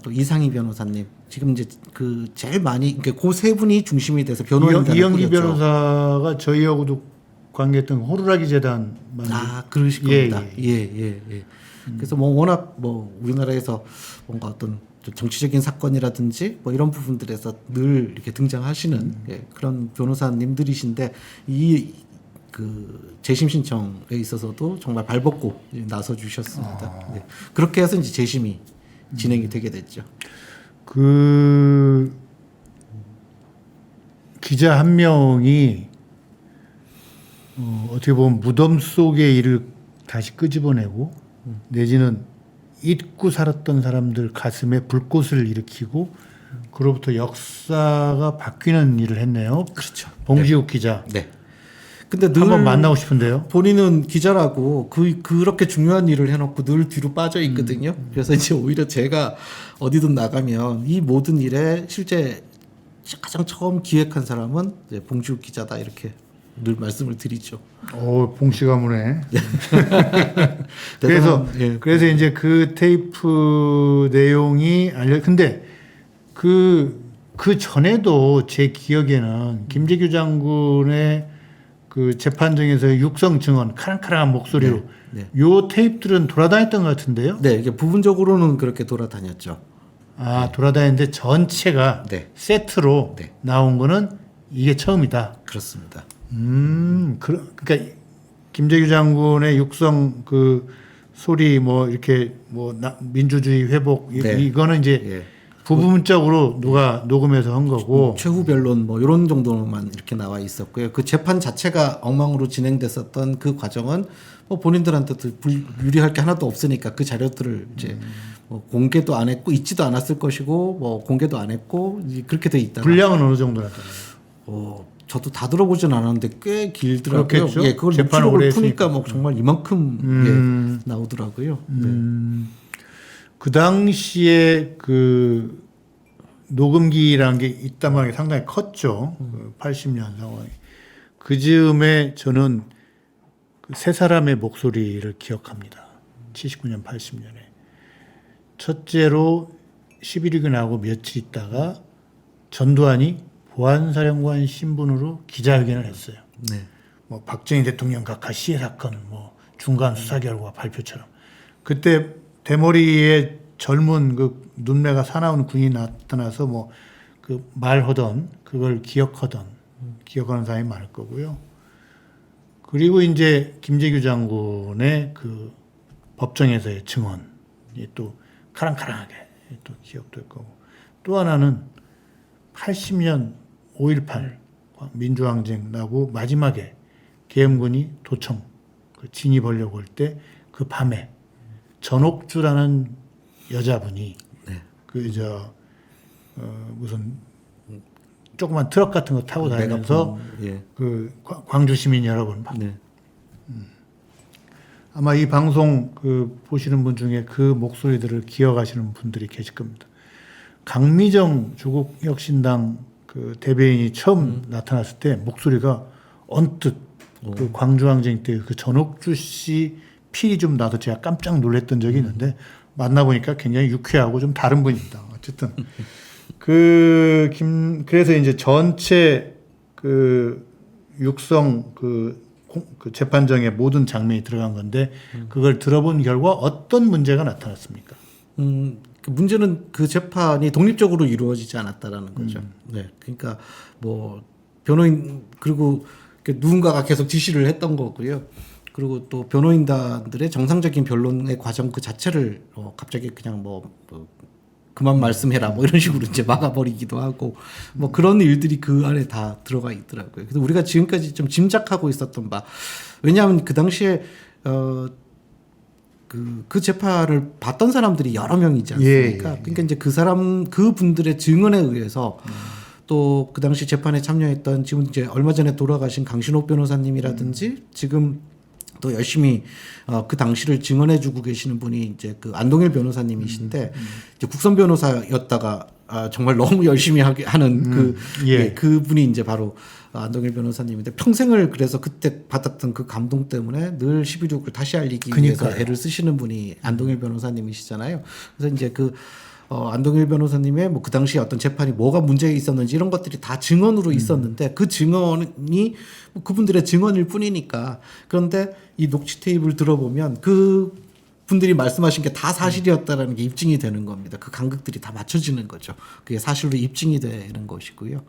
[SPEAKER 4] 또 이상희 변호사님 지금 이제 그 제일 많이 그 세 분이 중심이 돼서 변호인단을
[SPEAKER 3] 이영기
[SPEAKER 4] 꾸렸죠.
[SPEAKER 3] 변호사가 저희하고도 관계했던 호루라기 재단
[SPEAKER 4] 그러실 겁니다. 예. 그래서 뭐 워낙 뭐 우리나라에서 뭔가 어떤 좀 정치적인 사건이라든지 뭐 이런 부분들에서 늘 이렇게 등장하시는 그런 변호사님들이신데 이 그 재심 신청에 있어서도 정말 발벗고 나서 주셨습니다. 그렇게 해서 이제 재심이 진행이 되게 됐죠.
[SPEAKER 3] 그 기자 한 명이 어떻게 보면 무덤 속의 일을 다시 끄집어내고 내지는 잊고 살았던 사람들 가슴에 불꽃을 일으키고 그로부터 역사가 바뀌는 일을 했네요.
[SPEAKER 4] 그렇죠.
[SPEAKER 3] 봉지욱 기자.
[SPEAKER 4] 네. 근데 늘
[SPEAKER 3] 한번 만나고 싶은데요.
[SPEAKER 4] 본인은 기자라고 그렇게 중요한 일을 해놓고 늘 뒤로 빠져 있거든요. 그래서 이제 오히려 제가 어디든 나가면 이 모든 일에 실제 가장 처음 기획한 사람은 이제 봉지욱 기자다 이렇게 늘 말씀을 드리죠.
[SPEAKER 3] 봉씨 가문에. 그래서 그래서 이제 그 테이프 내용이 근데 그 전에도 제 기억에는 김재규 장군의 그 재판정에서 육성 증언 카랑카랑한 목소리로 요 테이프들은 돌아다녔던 것 같은데요.
[SPEAKER 4] 네, 이게 부분적으로는 그렇게 돌아다녔죠.
[SPEAKER 3] 돌아다녔는데 전체가 세트로 나온 거는 이게 처음이다.
[SPEAKER 4] 그렇습니다.
[SPEAKER 3] 그러니까 김재규 장군의 육성 그 소리 뭐 이렇게 뭐 민주주의 회복 이거는 이제 부분적으로 누가 녹음해서 한 거고
[SPEAKER 4] 최후 변론 뭐 이런 정도만 이렇게 나와 있었고요. 그 재판 자체가 엉망으로 진행됐었던 그 과정은 뭐 본인들한테도 유리할 게 하나도 없으니까 그 자료들을 이제 뭐 공개도 안 했고 있지도 않았을 것이고 뭐 공개도 안 했고 그렇게 돼 있다.
[SPEAKER 3] 분량은 어느 정도 나타나요?
[SPEAKER 4] 저도 다 들어보진 않았는데 꽤 길더라고요.
[SPEAKER 3] 그렇겠죠?
[SPEAKER 4] 그걸
[SPEAKER 3] 재판을 오래
[SPEAKER 4] 목록을 푸니까
[SPEAKER 3] 했으니까.
[SPEAKER 4] 뭐 정말 이만큼 나오더라고요.
[SPEAKER 3] 그 당시에 그 녹음기라는 게 있단 말이 상당히 컸죠. 80년 상황이. 그 즈음에 저는 그 세 사람의 목소리를 기억합니다. 79년, 80년에. 첫째로 11위가 나고 며칠 있다가 전두환이 보안사령관 신분으로 기자회견을 했어요. 뭐 박정희 대통령 각하 시해 사건, 뭐 중간 수사 결과 발표처럼. 그때 대머리에 젊은 그 눈매가 사나운 군인이 나타나서 뭐 그 말하던 그걸 기억하는 사람이 많을 거고요. 그리고 이제 김재규 장군의 그 법정에서의 증언이 또 카랑카랑하게 또 기억될 거고 또 하나는 80년 5.18 민주항쟁 나고 마지막에 계엄군이 도청 진입하려고 할 때 그 밤에 전옥주라는 여자분이 무슨 조그만 트럭 같은 거 타고 다니면서 그 광주 시민 여러분 아마 이 방송 그 보시는 분 중에 그 목소리들을 기억하시는 분들이 계실 겁니다. 강미정 조국혁신당 그 대변인이 처음 나타났을 때 목소리가 언뜻 그 광주항쟁 때 그 전옥주 씨 필이 좀 나서 제가 깜짝 놀랐던 적이 있는데 만나보니까 굉장히 유쾌하고 좀 다른 분입니다. 어쨌든 그래서 이제 전체 그 육성 그 재판정의 모든 장면이 들어간 건데 그걸 들어본 결과 어떤 문제가 나타났습니까?
[SPEAKER 4] 그 문제는 그 재판이 독립적으로 이루어지지 않았다라는 거죠. 네, 그러니까 뭐 변호인 그리고 누군가가 계속 지시를 했던 거고요. 그리고 또 변호인단들의 정상적인 변론의 과정 그 자체를 갑자기 그냥 뭐 그만 말씀해라 뭐 이런 식으로 이제 막아버리기도 하고 뭐 그런 일들이 그 안에 다 들어가 있더라고요. 그래서 우리가 지금까지 좀 짐작하고 있었던 바 왜냐하면 그 당시에 그 재판을 봤던 사람들이 여러 명이지 않습니까? 그러니까 이제 그 분들의 증언에 의해서 또 그 당시 재판에 참여했던 지금 이제 얼마 전에 돌아가신 강신호 변호사님이라든지 지금 또 열심히 그 당시를 증언해주고 계시는 분이 이제 그 안동일 변호사님이신데 이제 국선 변호사였다가 정말 너무 열심히 하는
[SPEAKER 3] 예.
[SPEAKER 4] 그분이 이제 바로 안동일 변호사님인데 평생을 그래서 그때 받았던 그 감동 때문에 늘 11.6을 다시 알리기 위해서
[SPEAKER 3] 그러니까요.
[SPEAKER 4] 애를 쓰시는 분이 안동일 변호사님이시잖아요. 그래서 이제 안동일 변호사님의 뭐 그 당시 어떤 재판이 뭐가 문제가 있었는지 이런 것들이 다 증언으로 있었는데 그 증언이 뭐 그분들의 증언일 뿐이니까 그런데 이 녹취 테이프를 들어보면 그 분들이 말씀하신 게 다 사실이었다라는 게 입증이 되는 겁니다. 그 간극들이 다 맞춰지는 거죠. 그게 사실로 입증이 되는 것이고요.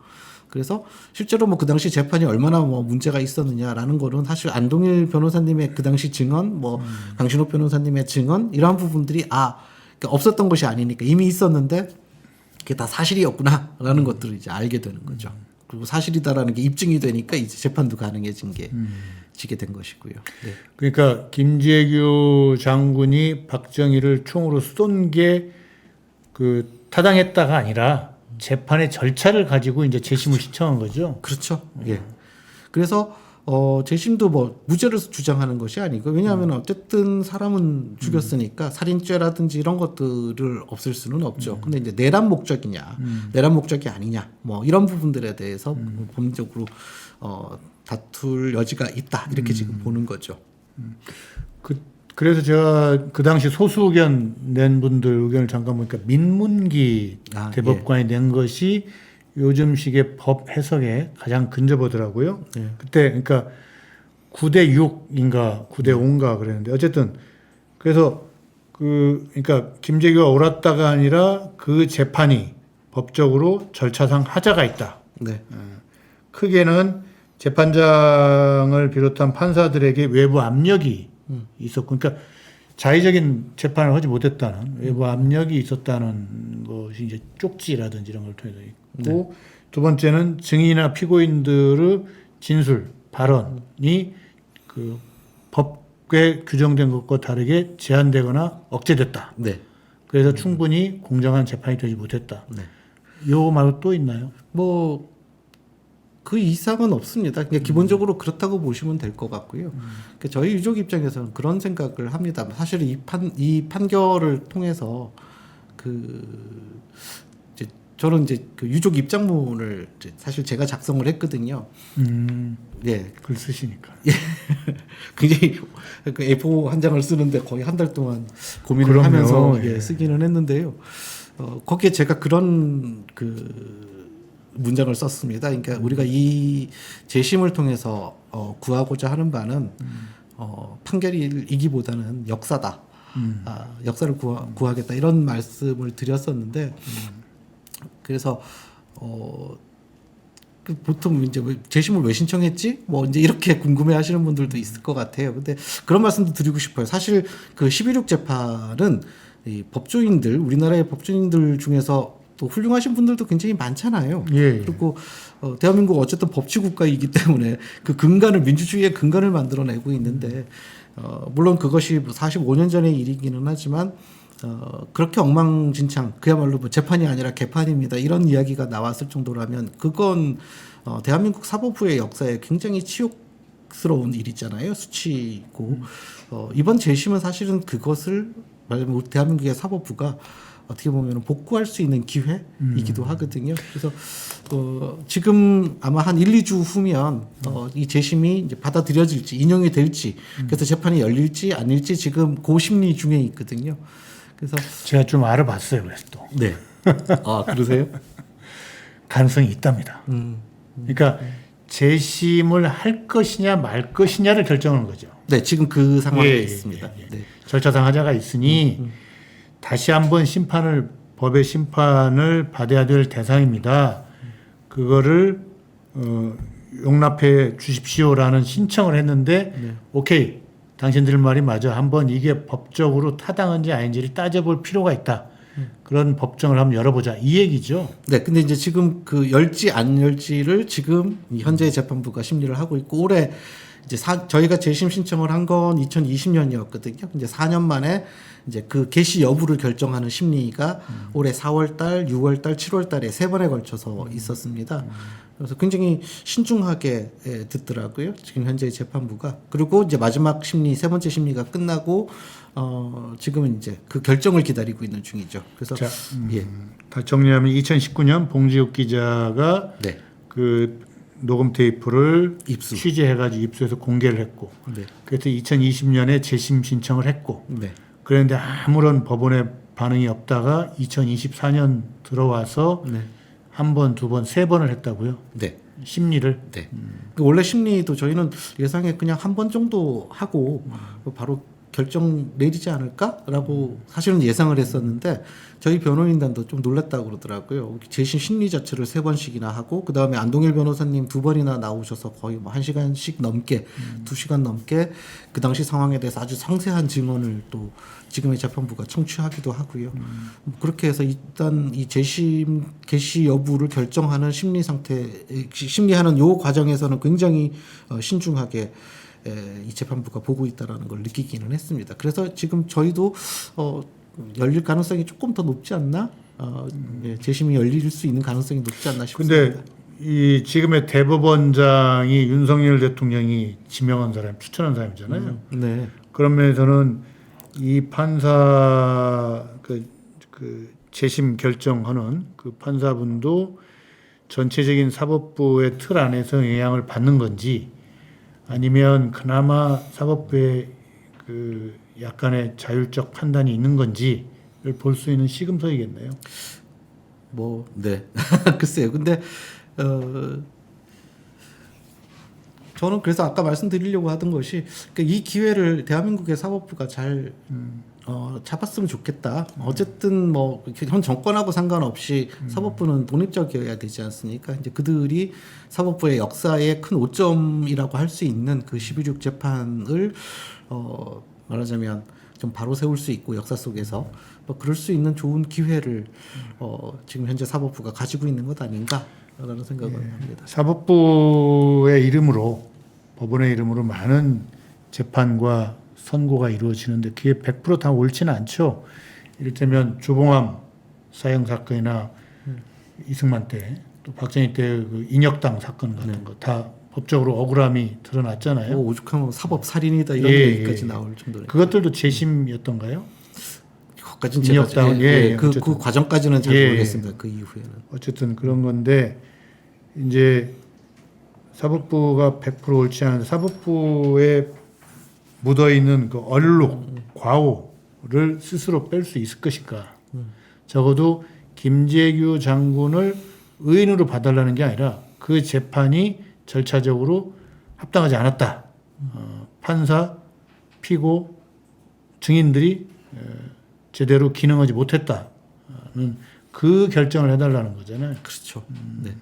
[SPEAKER 4] 그래서 실제로 뭐 그 당시 재판이 얼마나 뭐 문제가 있었느냐라는 거는 사실 안동일 변호사님의 그 당시 증언, 뭐 강신호 변호사님의 증언 이러한 부분들이 그러니까 없었던 것이 아니니까 이미 있었는데 그게 다 사실이었구나라는 것들을 이제 알게 되는 거죠. 그리고 사실이다라는 게 입증이 되니까 이제 재판도 가능해진 게 지게 된 것이고요. 네.
[SPEAKER 3] 그러니까 김재규 장군이 박정희를 총으로 쏜 게 그 타당했다가 아니라 재판의 절차를 가지고 이제 재심을 신청한 거죠.
[SPEAKER 4] 그렇죠. 예. 그래서 재심도 뭐 무죄를 주장하는 것이 아니고 왜냐하면 어쨌든 사람은 죽였으니까 살인죄라든지 이런 것들을 없앨 수는 없죠. 근데 이제 내란 목적이냐, 내란 목적이 아니냐, 뭐 이런 부분들에 대해서 법률적으로 다툴 여지가 있다 이렇게 지금 보는 거죠.
[SPEAKER 3] 그래서 제가 그 당시 소수 의견 낸 분들 의견을 잠깐 보니까 민문기 대법관이 낸 것이 요즘식의 법 해석에 가장 근접하더라고요.
[SPEAKER 4] 예.
[SPEAKER 3] 그때 그러니까 9대 6인가 9대 5인가 그랬는데 어쨌든 그래서 그러니까 김재규가 옳았다가 아니라 그 재판이 법적으로 절차상 하자가 있다.
[SPEAKER 4] 네.
[SPEAKER 3] 크게는 재판장을 비롯한 판사들에게 외부 압력이 있었고, 그러니까 자의적인 재판을 하지 못했다는 외부 압력이 있었다는 것이 이제 쪽지라든지 이런 걸 통해서 있고, 두 번째는 증인이나 피고인들의 진술, 발언이 그 법에 규정된 것과 다르게 제한되거나 억제됐다.
[SPEAKER 4] 네.
[SPEAKER 3] 그래서 충분히 공정한 재판이 되지 못했다.
[SPEAKER 4] 네.
[SPEAKER 3] 요 말고 또 있나요?
[SPEAKER 4] 뭐 그 이상은 없습니다. 그냥 기본적으로 그렇다고 보시면 될 것 같고요. 그러니까 저희 유족 입장에서는 그런 생각을 합니다. 사실 이 판결을 통해서 저는 이제 그 유족 입장문을 이제 사실 제가 작성을 했거든요. 예.
[SPEAKER 3] 글 쓰시니까.
[SPEAKER 4] 굉장히 그 A4 한 장을 쓰는데 거의 한 달 동안 고민을
[SPEAKER 3] 그럼요.
[SPEAKER 4] 하면서
[SPEAKER 3] 예.
[SPEAKER 4] 쓰기는 했는데요. 거기에 제가 그런 문장을 썼습니다. 그러니까 우리가 이 재심을 통해서 구하고자 하는 바는 판결이기보다는 역사다. 역사를 구하겠다 이런 말씀을 드렸었는데 그래서 보통 이제 재심을 왜 신청했지? 뭐 이제 이렇게 궁금해하시는 분들도 있을 것 같아요. 근데 그런 말씀도 드리고 싶어요. 사실 그 11.6 재판은 이 법조인들 우리나라의 법조인들 중에서 또 훌륭하신 분들도 굉장히 많잖아요.
[SPEAKER 3] 예.
[SPEAKER 4] 그리고 대한민국 어쨌든 법치 국가이기 때문에 그 근간을 민주주의의 근간을 만들어내고 있는데 물론 그것이 45년 전의 일이기는 하지만 그렇게 엉망진창 그야말로 뭐 재판이 아니라 개판입니다 이런 이야기가 나왔을 정도라면 그건 대한민국 사법부의 역사에 굉장히 치욕스러운 일이잖아요. 수치고 이번 재심은 사실은 그것을 말하자면 우리 대한민국의 사법부가 어떻게 보면 복구할 수 있는 기회이기도 하거든요. 그래서 지금 아마 한 1, 2주 후면 이 재심이 이제 받아들여질지 인용이 될지 그래서 재판이 열릴지 아닐지 지금 그 심리 중에 있거든요. 그래서
[SPEAKER 3] 제가 좀 알아봤어요. 그래서 또.
[SPEAKER 4] 네. 아 그러세요?
[SPEAKER 3] 가능성이 있답니다. 그러니까 재심을 할 것이냐 말 것이냐를 결정하는 거죠.
[SPEAKER 4] 네, 지금 그 상황에
[SPEAKER 3] 예,
[SPEAKER 4] 있습니다.
[SPEAKER 3] 예, 예.
[SPEAKER 4] 네.
[SPEAKER 3] 절차상 하자가 있으니 다시 한번 법의 심판을 받아야 될 대상입니다. 그거를 용납해 주십시오라는 신청을 했는데 오케이 당신들 말이 맞아. 한번 이게 법적으로 타당한지 아닌지를 따져볼 필요가 있다. 그런 법정을 한번 열어보자 이 얘기죠.
[SPEAKER 4] 네, 근데 이제 지금 그 열지 안 열지를 지금 이 현재 재판부가 심리를 하고 있고 올해 이제 저희가 재심 신청을 한 건 2020년이었거든요. 이제 4년 만에 이제 그 개시 여부를 결정하는 심리가 올해 4월달, 6월달, 7월달에 3번에 걸쳐서 있었습니다. 그래서 굉장히 신중하게 듣더라고요. 지금 현재 재판부가. 그리고 이제 마지막 심리, 3번째 심리가 끝나고 지금은 이제 그 결정을 기다리고 있는 중이죠. 그래서
[SPEAKER 3] 자,
[SPEAKER 4] 예.
[SPEAKER 3] 다 정리하면 2019년 봉지욱 기자가
[SPEAKER 4] 네.
[SPEAKER 3] 그 녹음 테이프를
[SPEAKER 4] 입수.
[SPEAKER 3] 취재해가지고 입수해서 공개를 했고,
[SPEAKER 4] 네.
[SPEAKER 3] 그래서 2020년에 재심 신청을 했고,
[SPEAKER 4] 네.
[SPEAKER 3] 그런데 아무런 법원의 반응이 없다가 2024년 들어와서
[SPEAKER 4] 네.
[SPEAKER 3] 한 번, 두 번, 세 번을 했다고요.
[SPEAKER 4] 네.
[SPEAKER 3] 심리를.
[SPEAKER 4] 네. 그 원래 심리도 저희는 예상에 그냥 한 번 정도 하고 바로 결정 내리지 않을까라고 사실은 예상을 했었는데 저희 변호인단도 좀 놀랐다고 그러더라고요. 재심 심리 자체를 3번씩이나 하고 그 다음에 안동일 변호사님 2번이나 나오셔서 거의 뭐 1시간씩 넘게 2시간 넘게 그 당시 상황에 대해서 아주 상세한 증언을 또 지금의 재판부가 청취하기도 하고요. 그렇게 해서 일단 이 재심 개시 여부를 결정하는 심리 상태 심리하는 요 과정에서는 굉장히 신중하게 이 재판부가 보고 있다라는 걸 느끼기는 했습니다. 그래서 지금 저희도 열릴 가능성이 조금 더 높지 않나? 예, 재심이 열릴 수 있는 가능성이 높지 않나 싶습니다.
[SPEAKER 3] 근데 이 지금의 대법원장이 윤석열 대통령이 지명한 사람, 추천한 사람이잖아요.
[SPEAKER 4] 네.
[SPEAKER 3] 그런 면에서는 이 판사 그 재심 결정하는 그 판사분도 전체적인 사법부의 틀 안에서 영향을 받는 건지 아니면 그나마 사법부의 그 약간의 자율적 판단이 있는 건지를 볼 수 있는 시금석이겠네요.
[SPEAKER 4] 뭐, 네. 글쎄요. 근데, 저는 그래서 아까 말씀드리려고 하던 것이 그러니까 이 기회를 대한민국의 사법부가 잘 잡았으면 좋겠다. 어쨌든 뭐 현 정권하고 상관없이 사법부는 독립적이어야 되지 않습니까? 이제 그들이 사법부의 역사의 큰 오점이라고 할 수 있는 그 12.6 재판을 말하자면 좀 바로 세울 수 있고 역사 속에서 뭐 그럴 수 있는 좋은 기회를 지금 현재 사법부가 가지고 있는 것 아닌가라는 생각을 합니다.
[SPEAKER 3] 사법부의 이름으로 법원의 이름으로 많은 재판과 선고가 이루어지는데 그게 100%다 옳지는 않죠. 이를테면 조봉암 사형 사건이나 이승만 때 또 박정희 때 그 인혁당 사건 같은 거 다 법적으로 억울함이 드러났잖아요.
[SPEAKER 4] 오죽하면 사법 살인이다 이런
[SPEAKER 3] 예,
[SPEAKER 4] 얘기까지
[SPEAKER 3] 예.
[SPEAKER 4] 나올 정도로.
[SPEAKER 3] 그것들도 재심이었던가요?
[SPEAKER 4] 그것까지는 제가
[SPEAKER 3] 인혁당은
[SPEAKER 4] 그
[SPEAKER 3] 어쨌든.
[SPEAKER 4] 과정까지는 잘
[SPEAKER 3] 예,
[SPEAKER 4] 모르겠습니다. 그 이후에는.
[SPEAKER 3] 어쨌든 그런 건데 이제 사법부가 100% 옳지 않은 사법부에 묻어 있는 그 얼룩, 과오를 스스로 뺄 수 있을 것인가? 적어도 김재규 장군을 의인으로 봐달라는 게 아니라 그 재판이 절차적으로 합당하지 않았다. 판사, 피고, 증인들이 제대로 기능하지 못했다는 그 결정을 해달라는 거잖아요.
[SPEAKER 4] 그렇죠. 네.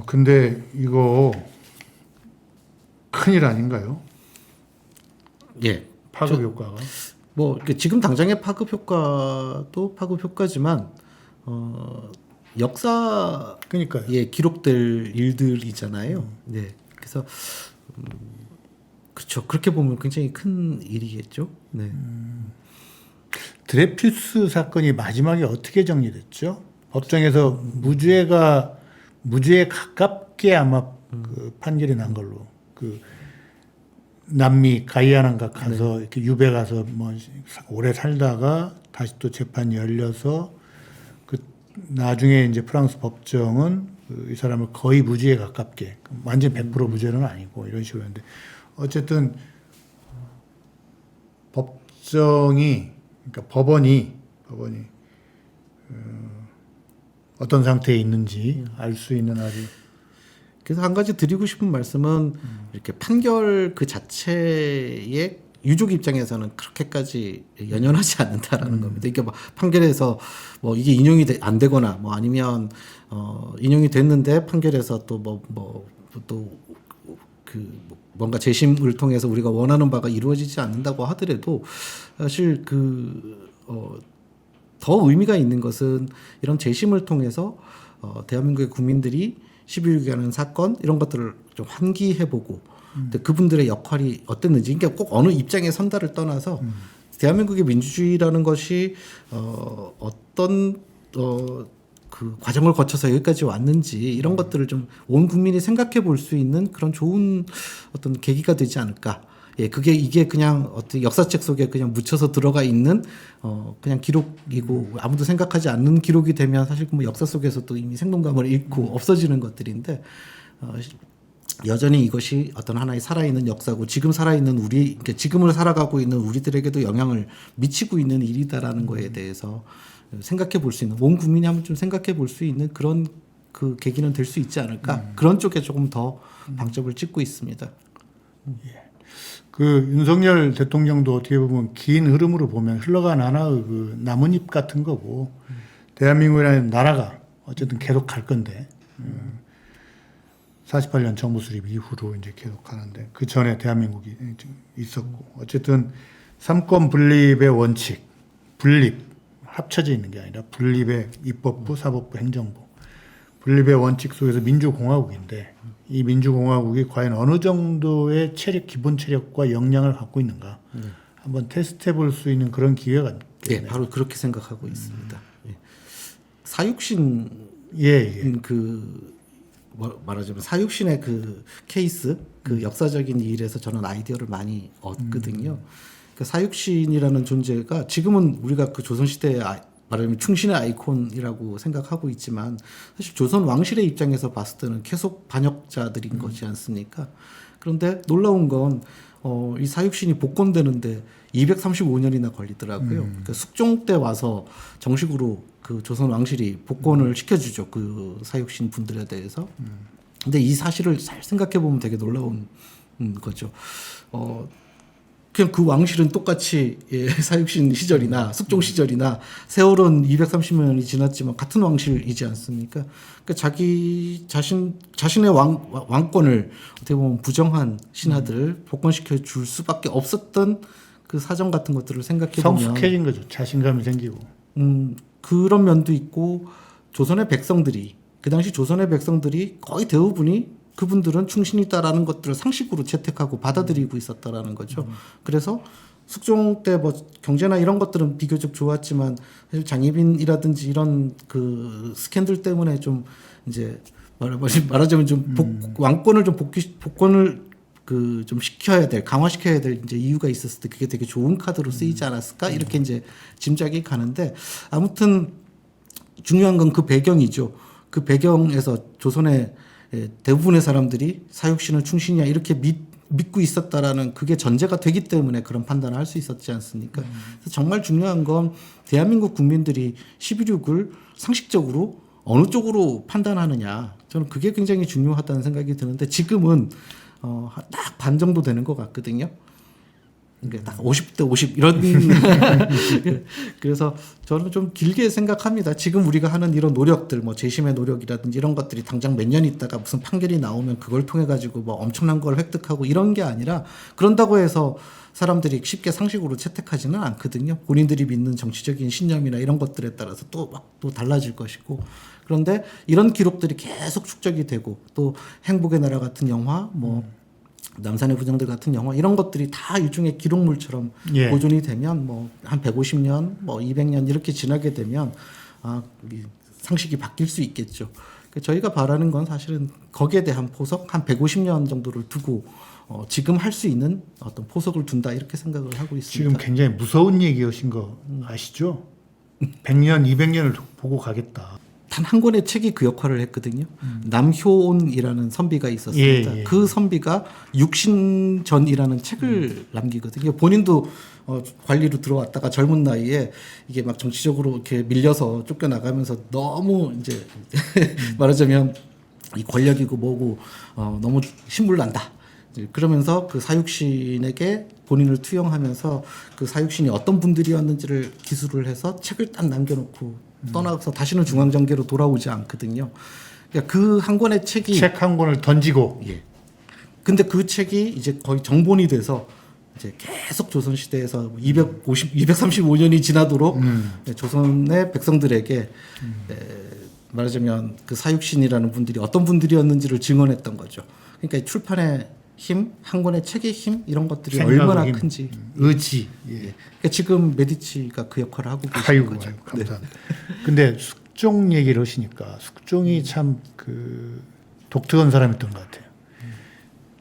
[SPEAKER 3] 근데 이거 큰일 아닌가요?
[SPEAKER 4] 예.
[SPEAKER 3] 파급 효과가.
[SPEAKER 4] 뭐 지금 당장의 파급 효과도 파급 효과지만 역사
[SPEAKER 3] 그러니까요.
[SPEAKER 4] 예 기록될 일들이잖아요. 네. 그래서 그렇죠. 그렇게 보면 굉장히 큰 일이겠죠. 네.
[SPEAKER 3] 드레퓨스 사건이 마지막에 어떻게 정리됐죠? 법정에서 무죄에 가깝게 아마 그 판결이 난 걸로 그 남미 가이아나인가 가서 이렇게 유배 가서 뭐 오래 살다가 다시 또 재판이 열려서 그 나중에 이제 프랑스 법정은 이 사람을 거의 무죄에 가깝게 완전 100% 무죄는 아니고 이런 식으로 했는데 어쨌든 법정이 그러니까 법원이 어떤 상태에 있는지 알 수 있는 아주
[SPEAKER 4] 그래서 한 가지 드리고 싶은 말씀은 이렇게 판결 그 자체의 유족 입장에서는 그렇게까지 연연하지 않는다라는 겁니다. 이게 뭐 판결에서 뭐 이게 인용이 안 되거나 뭐 아니면 인용이 됐는데 판결에서 또 뭔가 재심을 통해서 우리가 원하는 바가 이루어지지 않는다고 하더라도 사실 더 의미가 있는 것은 이런 재심을 통해서 대한민국의 국민들이 12.6이라는 사건 이런 것들을 좀 환기해보고 근데 그분들의 역할이 어땠는지 그러니까 꼭 어느 입장에 선다를 떠나서 대한민국의 민주주의라는 것이 어떤 그 과정을 거쳐서 여기까지 왔는지 이런 것들을 좀 온 국민이 생각해 볼 수 있는 그런 좋은 어떤 계기가 되지 않을까. 예, 이게 그냥 어떤 역사책 속에 그냥 묻혀서 들어가 있는 그냥 기록이고 아무도 생각하지 않는 기록이 되면 사실 뭐 역사 속에서 또 이미 생동감을 잃고 없어지는 것들인데 여전히 이것이 어떤 하나의 살아있는 역사고 지금 살아있는 그러니까 지금을 살아가고 있는 우리들에게도 영향을 미치고 있는 일이다라는 거에 대해서 생각해 볼 수 있는 온 국민이 한번 좀 생각해 볼 수 있는 그런 그 계기는 될 수 있지 않을까 그런 쪽에 조금 더 방점을 찍고 있습니다.
[SPEAKER 3] 그 윤석열 대통령도 어떻게 보면 긴 흐름으로 보면 흘러간 하나의 그 나뭇잎 같은 거고 대한민국이라는 나라가 어쨌든 계속 갈 건데 48년 정부 수립 이후로 이제 계속 가는데 그 전에 대한민국이 있었고 어쨌든 삼권 분립의 원칙 분립 합쳐져 있는 게 아니라 분립의 입법부, 사법부, 행정부 분립의 원칙 속에서 민주공화국인데 이 민주공화국이 과연 어느 정도의 기본 체력과 역량을 갖고 있는가 한번 테스트해 볼 수 있는 그런 기회가
[SPEAKER 4] 네, 바로 그렇게 생각하고 있습니다. 예. 사육신 말하자면 사육신의 그 케이스 그 역사적인 일에서 저는 아이디어를 많이 얻거든요. 그 사육신이라는 존재가 지금은 우리가 그 조선시대의 말하자면 충신의 아이콘이라고 생각하고 있지만 사실 조선 왕실의 입장에서 봤을 때는 계속 반역자들인 거지 않습니까? 그런데 놀라운 건 이 사육신이 복권되는데 235년이나 걸리더라고요. 그러니까 숙종 때 와서 정식으로 그 조선 왕실이 복권을 시켜주죠. 그 사육신 분들에 대해서. 근데 이 사실을 잘 생각해 보면 되게 놀라운 거죠. 그냥 그 왕실은 똑같이 사육신 시절이나 숙종 시절이나 세월은 230년이 지났지만 같은 왕실이지 않습니까? 그러니까 자신의 왕권을 어떻게 보면 부정한 신하들을 복권시켜 줄 수밖에 없었던 그 사정 같은 것들을 생각해 보면
[SPEAKER 3] 성숙해진 거죠. 자신감이 생기고.
[SPEAKER 4] 그런 면도 있고 조선의 백성들이 그 당시 조선의 백성들이 거의 대부분이 그분들은 충신이다라는 것들을 상식으로 채택하고 받아들이고 있었다라는 거죠. 그래서 숙종 때 뭐 경제나 이런 것들은 비교적 좋았지만 사실 장희빈이라든지 이런 그 스캔들 때문에 좀 이제 말하자면 좀 왕권을 좀 복권을 그 좀 강화시켜야 될 이제 이유가 있었을 때 그게 되게 좋은 카드로 쓰이지 않았을까 이렇게 이제 짐작이 가는데 아무튼 중요한 건 그 배경이죠. 그 배경에서 조선의 대부분의 사람들이 사육신은 충신이야 이렇게 믿고 있었다라는 그게 전제가 되기 때문에 그런 판단을 할 수 있었지 않습니까? 그래서 정말 중요한 건 대한민국 국민들이 12.6을 상식적으로 어느 쪽으로 판단하느냐 저는 그게 굉장히 중요하다는 생각이 드는데 지금은 딱 반 정도 되는 것 같거든요. 그러니까 딱 50대 50 이런 그래서 저는 좀 길게 생각합니다. 지금 우리가 하는 이런 노력들 뭐 재심의 노력이라든지 이런 것들이 당장 몇 년 있다가 무슨 판결이 나오면 그걸 통해 가지고 뭐 엄청난 걸 획득하고 이런 게 아니라 그런다고 해서 사람들이 쉽게 상식으로 채택하지는 않거든요. 본인들이 믿는 정치적인 신념이나 이런 것들에 따라서 또 달라질 것이고 그런데 이런 기록들이 계속 축적이 되고 또 행복의 나라 같은 영화 뭐 남산의 부정들 같은 영화 이런 것들이 다 일종의 기록물처럼 보존이 되면 뭐 한 150년 뭐 200년 이렇게 지나게 되면 상식이 바뀔 수 있겠죠. 저희가 바라는 건 사실은 거기에 대한 포석 한 150년 정도를 두고 지금 할 수 있는 어떤 포석을 둔다 이렇게 생각을 하고 있습니다.
[SPEAKER 3] 지금 굉장히 무서운 얘기하신 거 아시죠? 100년, 200년을 보고 가겠다.
[SPEAKER 4] 단 한 권의 책이 그 역할을 했거든요. 남효온이라는 선비가 있었습니다. 그 선비가 육신전이라는 책을 남기거든요. 본인도 관리로 들어왔다가 젊은 나이에 이게 막 정치적으로 이렇게 밀려서 쫓겨나가면서 너무 이제 말하자면 이 권력이고 뭐고 너무 신물난다. 그러면서 그 사육신에게 본인을 투영하면서 그 사육신이 어떤 분들이었는지를 기술을 해서 책을 딱 남겨놓고 떠나서 다시는 중앙정계로 돌아오지 않거든요. 그러니까 그 한 권의 책이
[SPEAKER 3] 책 한 권을 던지고.
[SPEAKER 4] 근데 그 책이 이제 거의 정본이 돼서 이제 계속 조선 시대에서 235년이 지나도록 조선의 백성들에게 말하자면 그 사육신이라는 분들이 어떤 분들이었는지를 증언했던 거죠. 그러니까 출판의 힘, 한 권의 책의 힘 이런 것들이 얼마나
[SPEAKER 3] 힘,
[SPEAKER 4] 큰지
[SPEAKER 3] 의지. 예.
[SPEAKER 4] 그러니까 지금 메디치가 그 역할을 하고 계신
[SPEAKER 3] 아이고,
[SPEAKER 4] 거죠.
[SPEAKER 3] 아이고, 감사합니다. 근데 숙종 얘기를 하시니까 숙종이 참 그 독특한 사람이었던 것 같아요.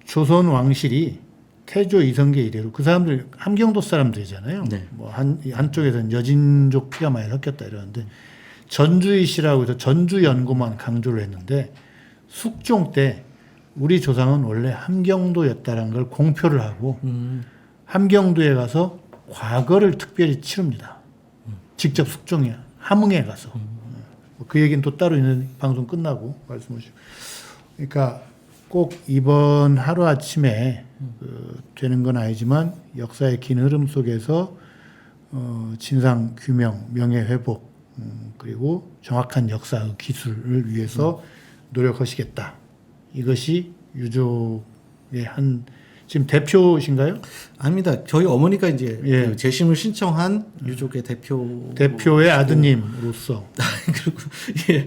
[SPEAKER 3] 조선 왕실이 태조 이성계 이래로 그 사람들 함경도 사람들이잖아요.
[SPEAKER 4] 네.
[SPEAKER 3] 뭐 한쪽에서는 여진족 피가 많이 섞였다 이러는데 전주이시라고 해서 전주 연고만 강조를 했는데 숙종 때 우리 조상은 원래 함경도였다는 걸 공표를 하고 함경도에 가서 과거를 특별히 치릅니다. 직접 숙종에 함흥에 가서 그 얘기는 또 따로 있는 방송 끝나고 말씀하시고 그러니까 꼭 이번 하루 아침에 되는 건 아니지만 역사의 긴 흐름 속에서 진상 규명, 명예 회복 그리고 정확한 역사 기술을 위해서 노력하시겠다. 이것이 유족의 한 지금 대표신가요?
[SPEAKER 4] 아닙니다. 저희 어머니가 이제
[SPEAKER 3] 예.
[SPEAKER 4] 그 재심을 신청한 유족의
[SPEAKER 3] 대표의 아드님으로서
[SPEAKER 4] 그리고 예,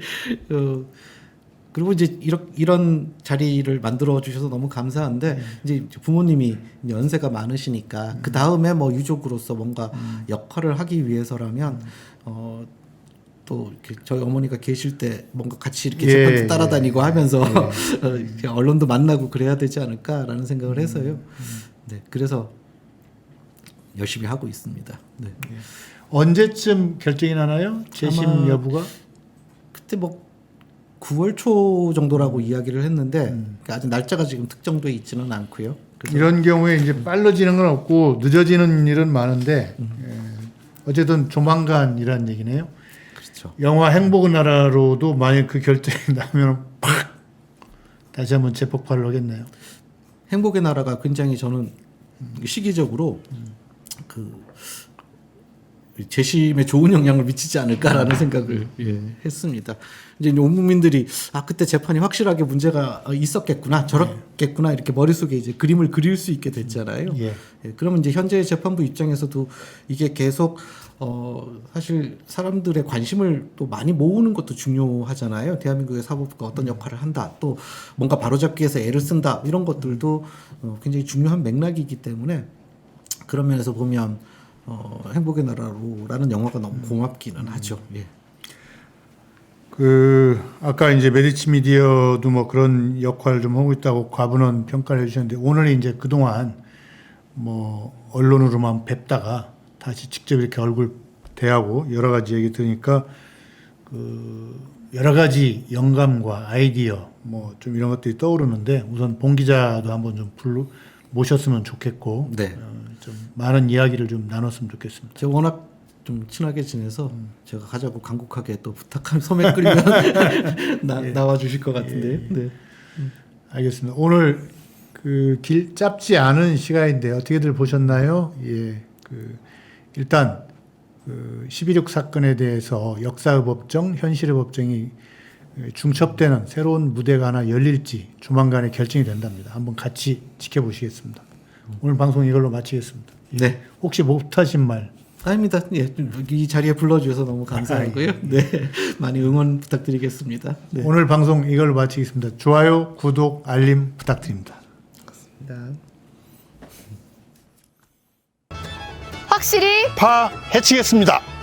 [SPEAKER 4] 그리고 이제 이런 자리를 만들어 주셔서 너무 감사한데 이제 부모님이 연세가 많으시니까 그 다음에 뭐 유족으로서 뭔가 역할을 하기 위해서라면 또 이렇게 저희 어머니가 계실 때 뭔가 같이 이렇게 재판도 따라다니고 하면서 이렇게 언론도 만나고 그래야 되지 않을까라는 생각을 해서요. 네, 그래서 열심히 하고 있습니다. 네.
[SPEAKER 3] 언제쯤 결정이 나나요? 재심
[SPEAKER 4] 아마
[SPEAKER 3] 여부가?
[SPEAKER 4] 그때 뭐 9월 초 정도라고 이야기를 했는데 그러니까 아직 날짜가 지금 특정돼 있지는 않고요. 그래서
[SPEAKER 3] 이런 경우에 이제 빨라지는 건 없고 늦어지는 일은 많은데 어쨌든 조만간이라는 얘기네요.
[SPEAKER 4] 그렇죠.
[SPEAKER 3] 영화 행복의 나라로도 만약 그 결정이 나면 팍 다시 한번 재폭발을 하겠네요.
[SPEAKER 4] 행복의 나라가 굉장히 저는 시기적으로 그 재심에 좋은 영향을 미치지 않을까라는 생각을 했습니다. 이제 온 국민들이 그때 재판이 확실하게 문제가 있었겠구나, 저렇겠구나 이렇게 머릿속에 이제 그림을 그릴 수 있게 됐잖아요.
[SPEAKER 3] 예.
[SPEAKER 4] 그러면 이제 현재 재판부 입장에서도 이게 계속 사실 사람들의 관심을 또 많이 모으는 것도 중요하잖아요. 대한민국의 사법부가 어떤 역할을 한다, 또 뭔가 바로잡기 위해서 애를 쓴다 이런 것들도 굉장히 중요한 맥락이기 때문에 그런 면에서 보면 행복의 나라로라는 영화가 너무 고맙기는 하죠. 예.
[SPEAKER 3] 그 아까 이제 메디치 미디어도 뭐 그런 역할을 좀 하고 있다고 과분한 평가를 해주셨는데 오늘 이제 그동안 뭐 언론으로만 뵙다가 다시 직접 이렇게 얼굴 대하고 여러 가지 얘기 들으니까 그 여러 가지 영감과 아이디어 뭐 좀 이런 것들이 떠오르는데 우선 봉 기자도 한번 좀 모셨으면 좋겠고
[SPEAKER 4] 네.
[SPEAKER 3] 좀 많은 이야기를 좀 나눴으면 좋겠습니다.
[SPEAKER 4] 제가 워낙 좀 친하게 지내서 제가 가자고 간곡하게 또 부탁하면 소맥 끓이면 나와 주실 것 같은데요. 네.
[SPEAKER 3] 알겠습니다. 오늘 그 길 짧지 않은 시간인데 어떻게들 보셨나요? 예, 그 일단 그 12.6 사건에 대해서 역사의 법정, 현실의 법정이 중첩되는 새로운 무대가 하나 열릴지 조만간에 결정이 된답니다. 한번 같이 지켜보시겠습니다. 오늘 방송 이걸로 마치겠습니다.
[SPEAKER 4] 네.
[SPEAKER 3] 혹시 못하신 말?
[SPEAKER 4] 아닙니다. 예, 이 자리에 불러주셔서 너무 감사하고요. 네, 많이 응원 부탁드리겠습니다. 네.
[SPEAKER 3] 오늘 방송 이걸로 마치겠습니다. 좋아요, 구독, 알림 부탁드립니다.
[SPEAKER 5] 확실히
[SPEAKER 6] 파헤치겠습니다.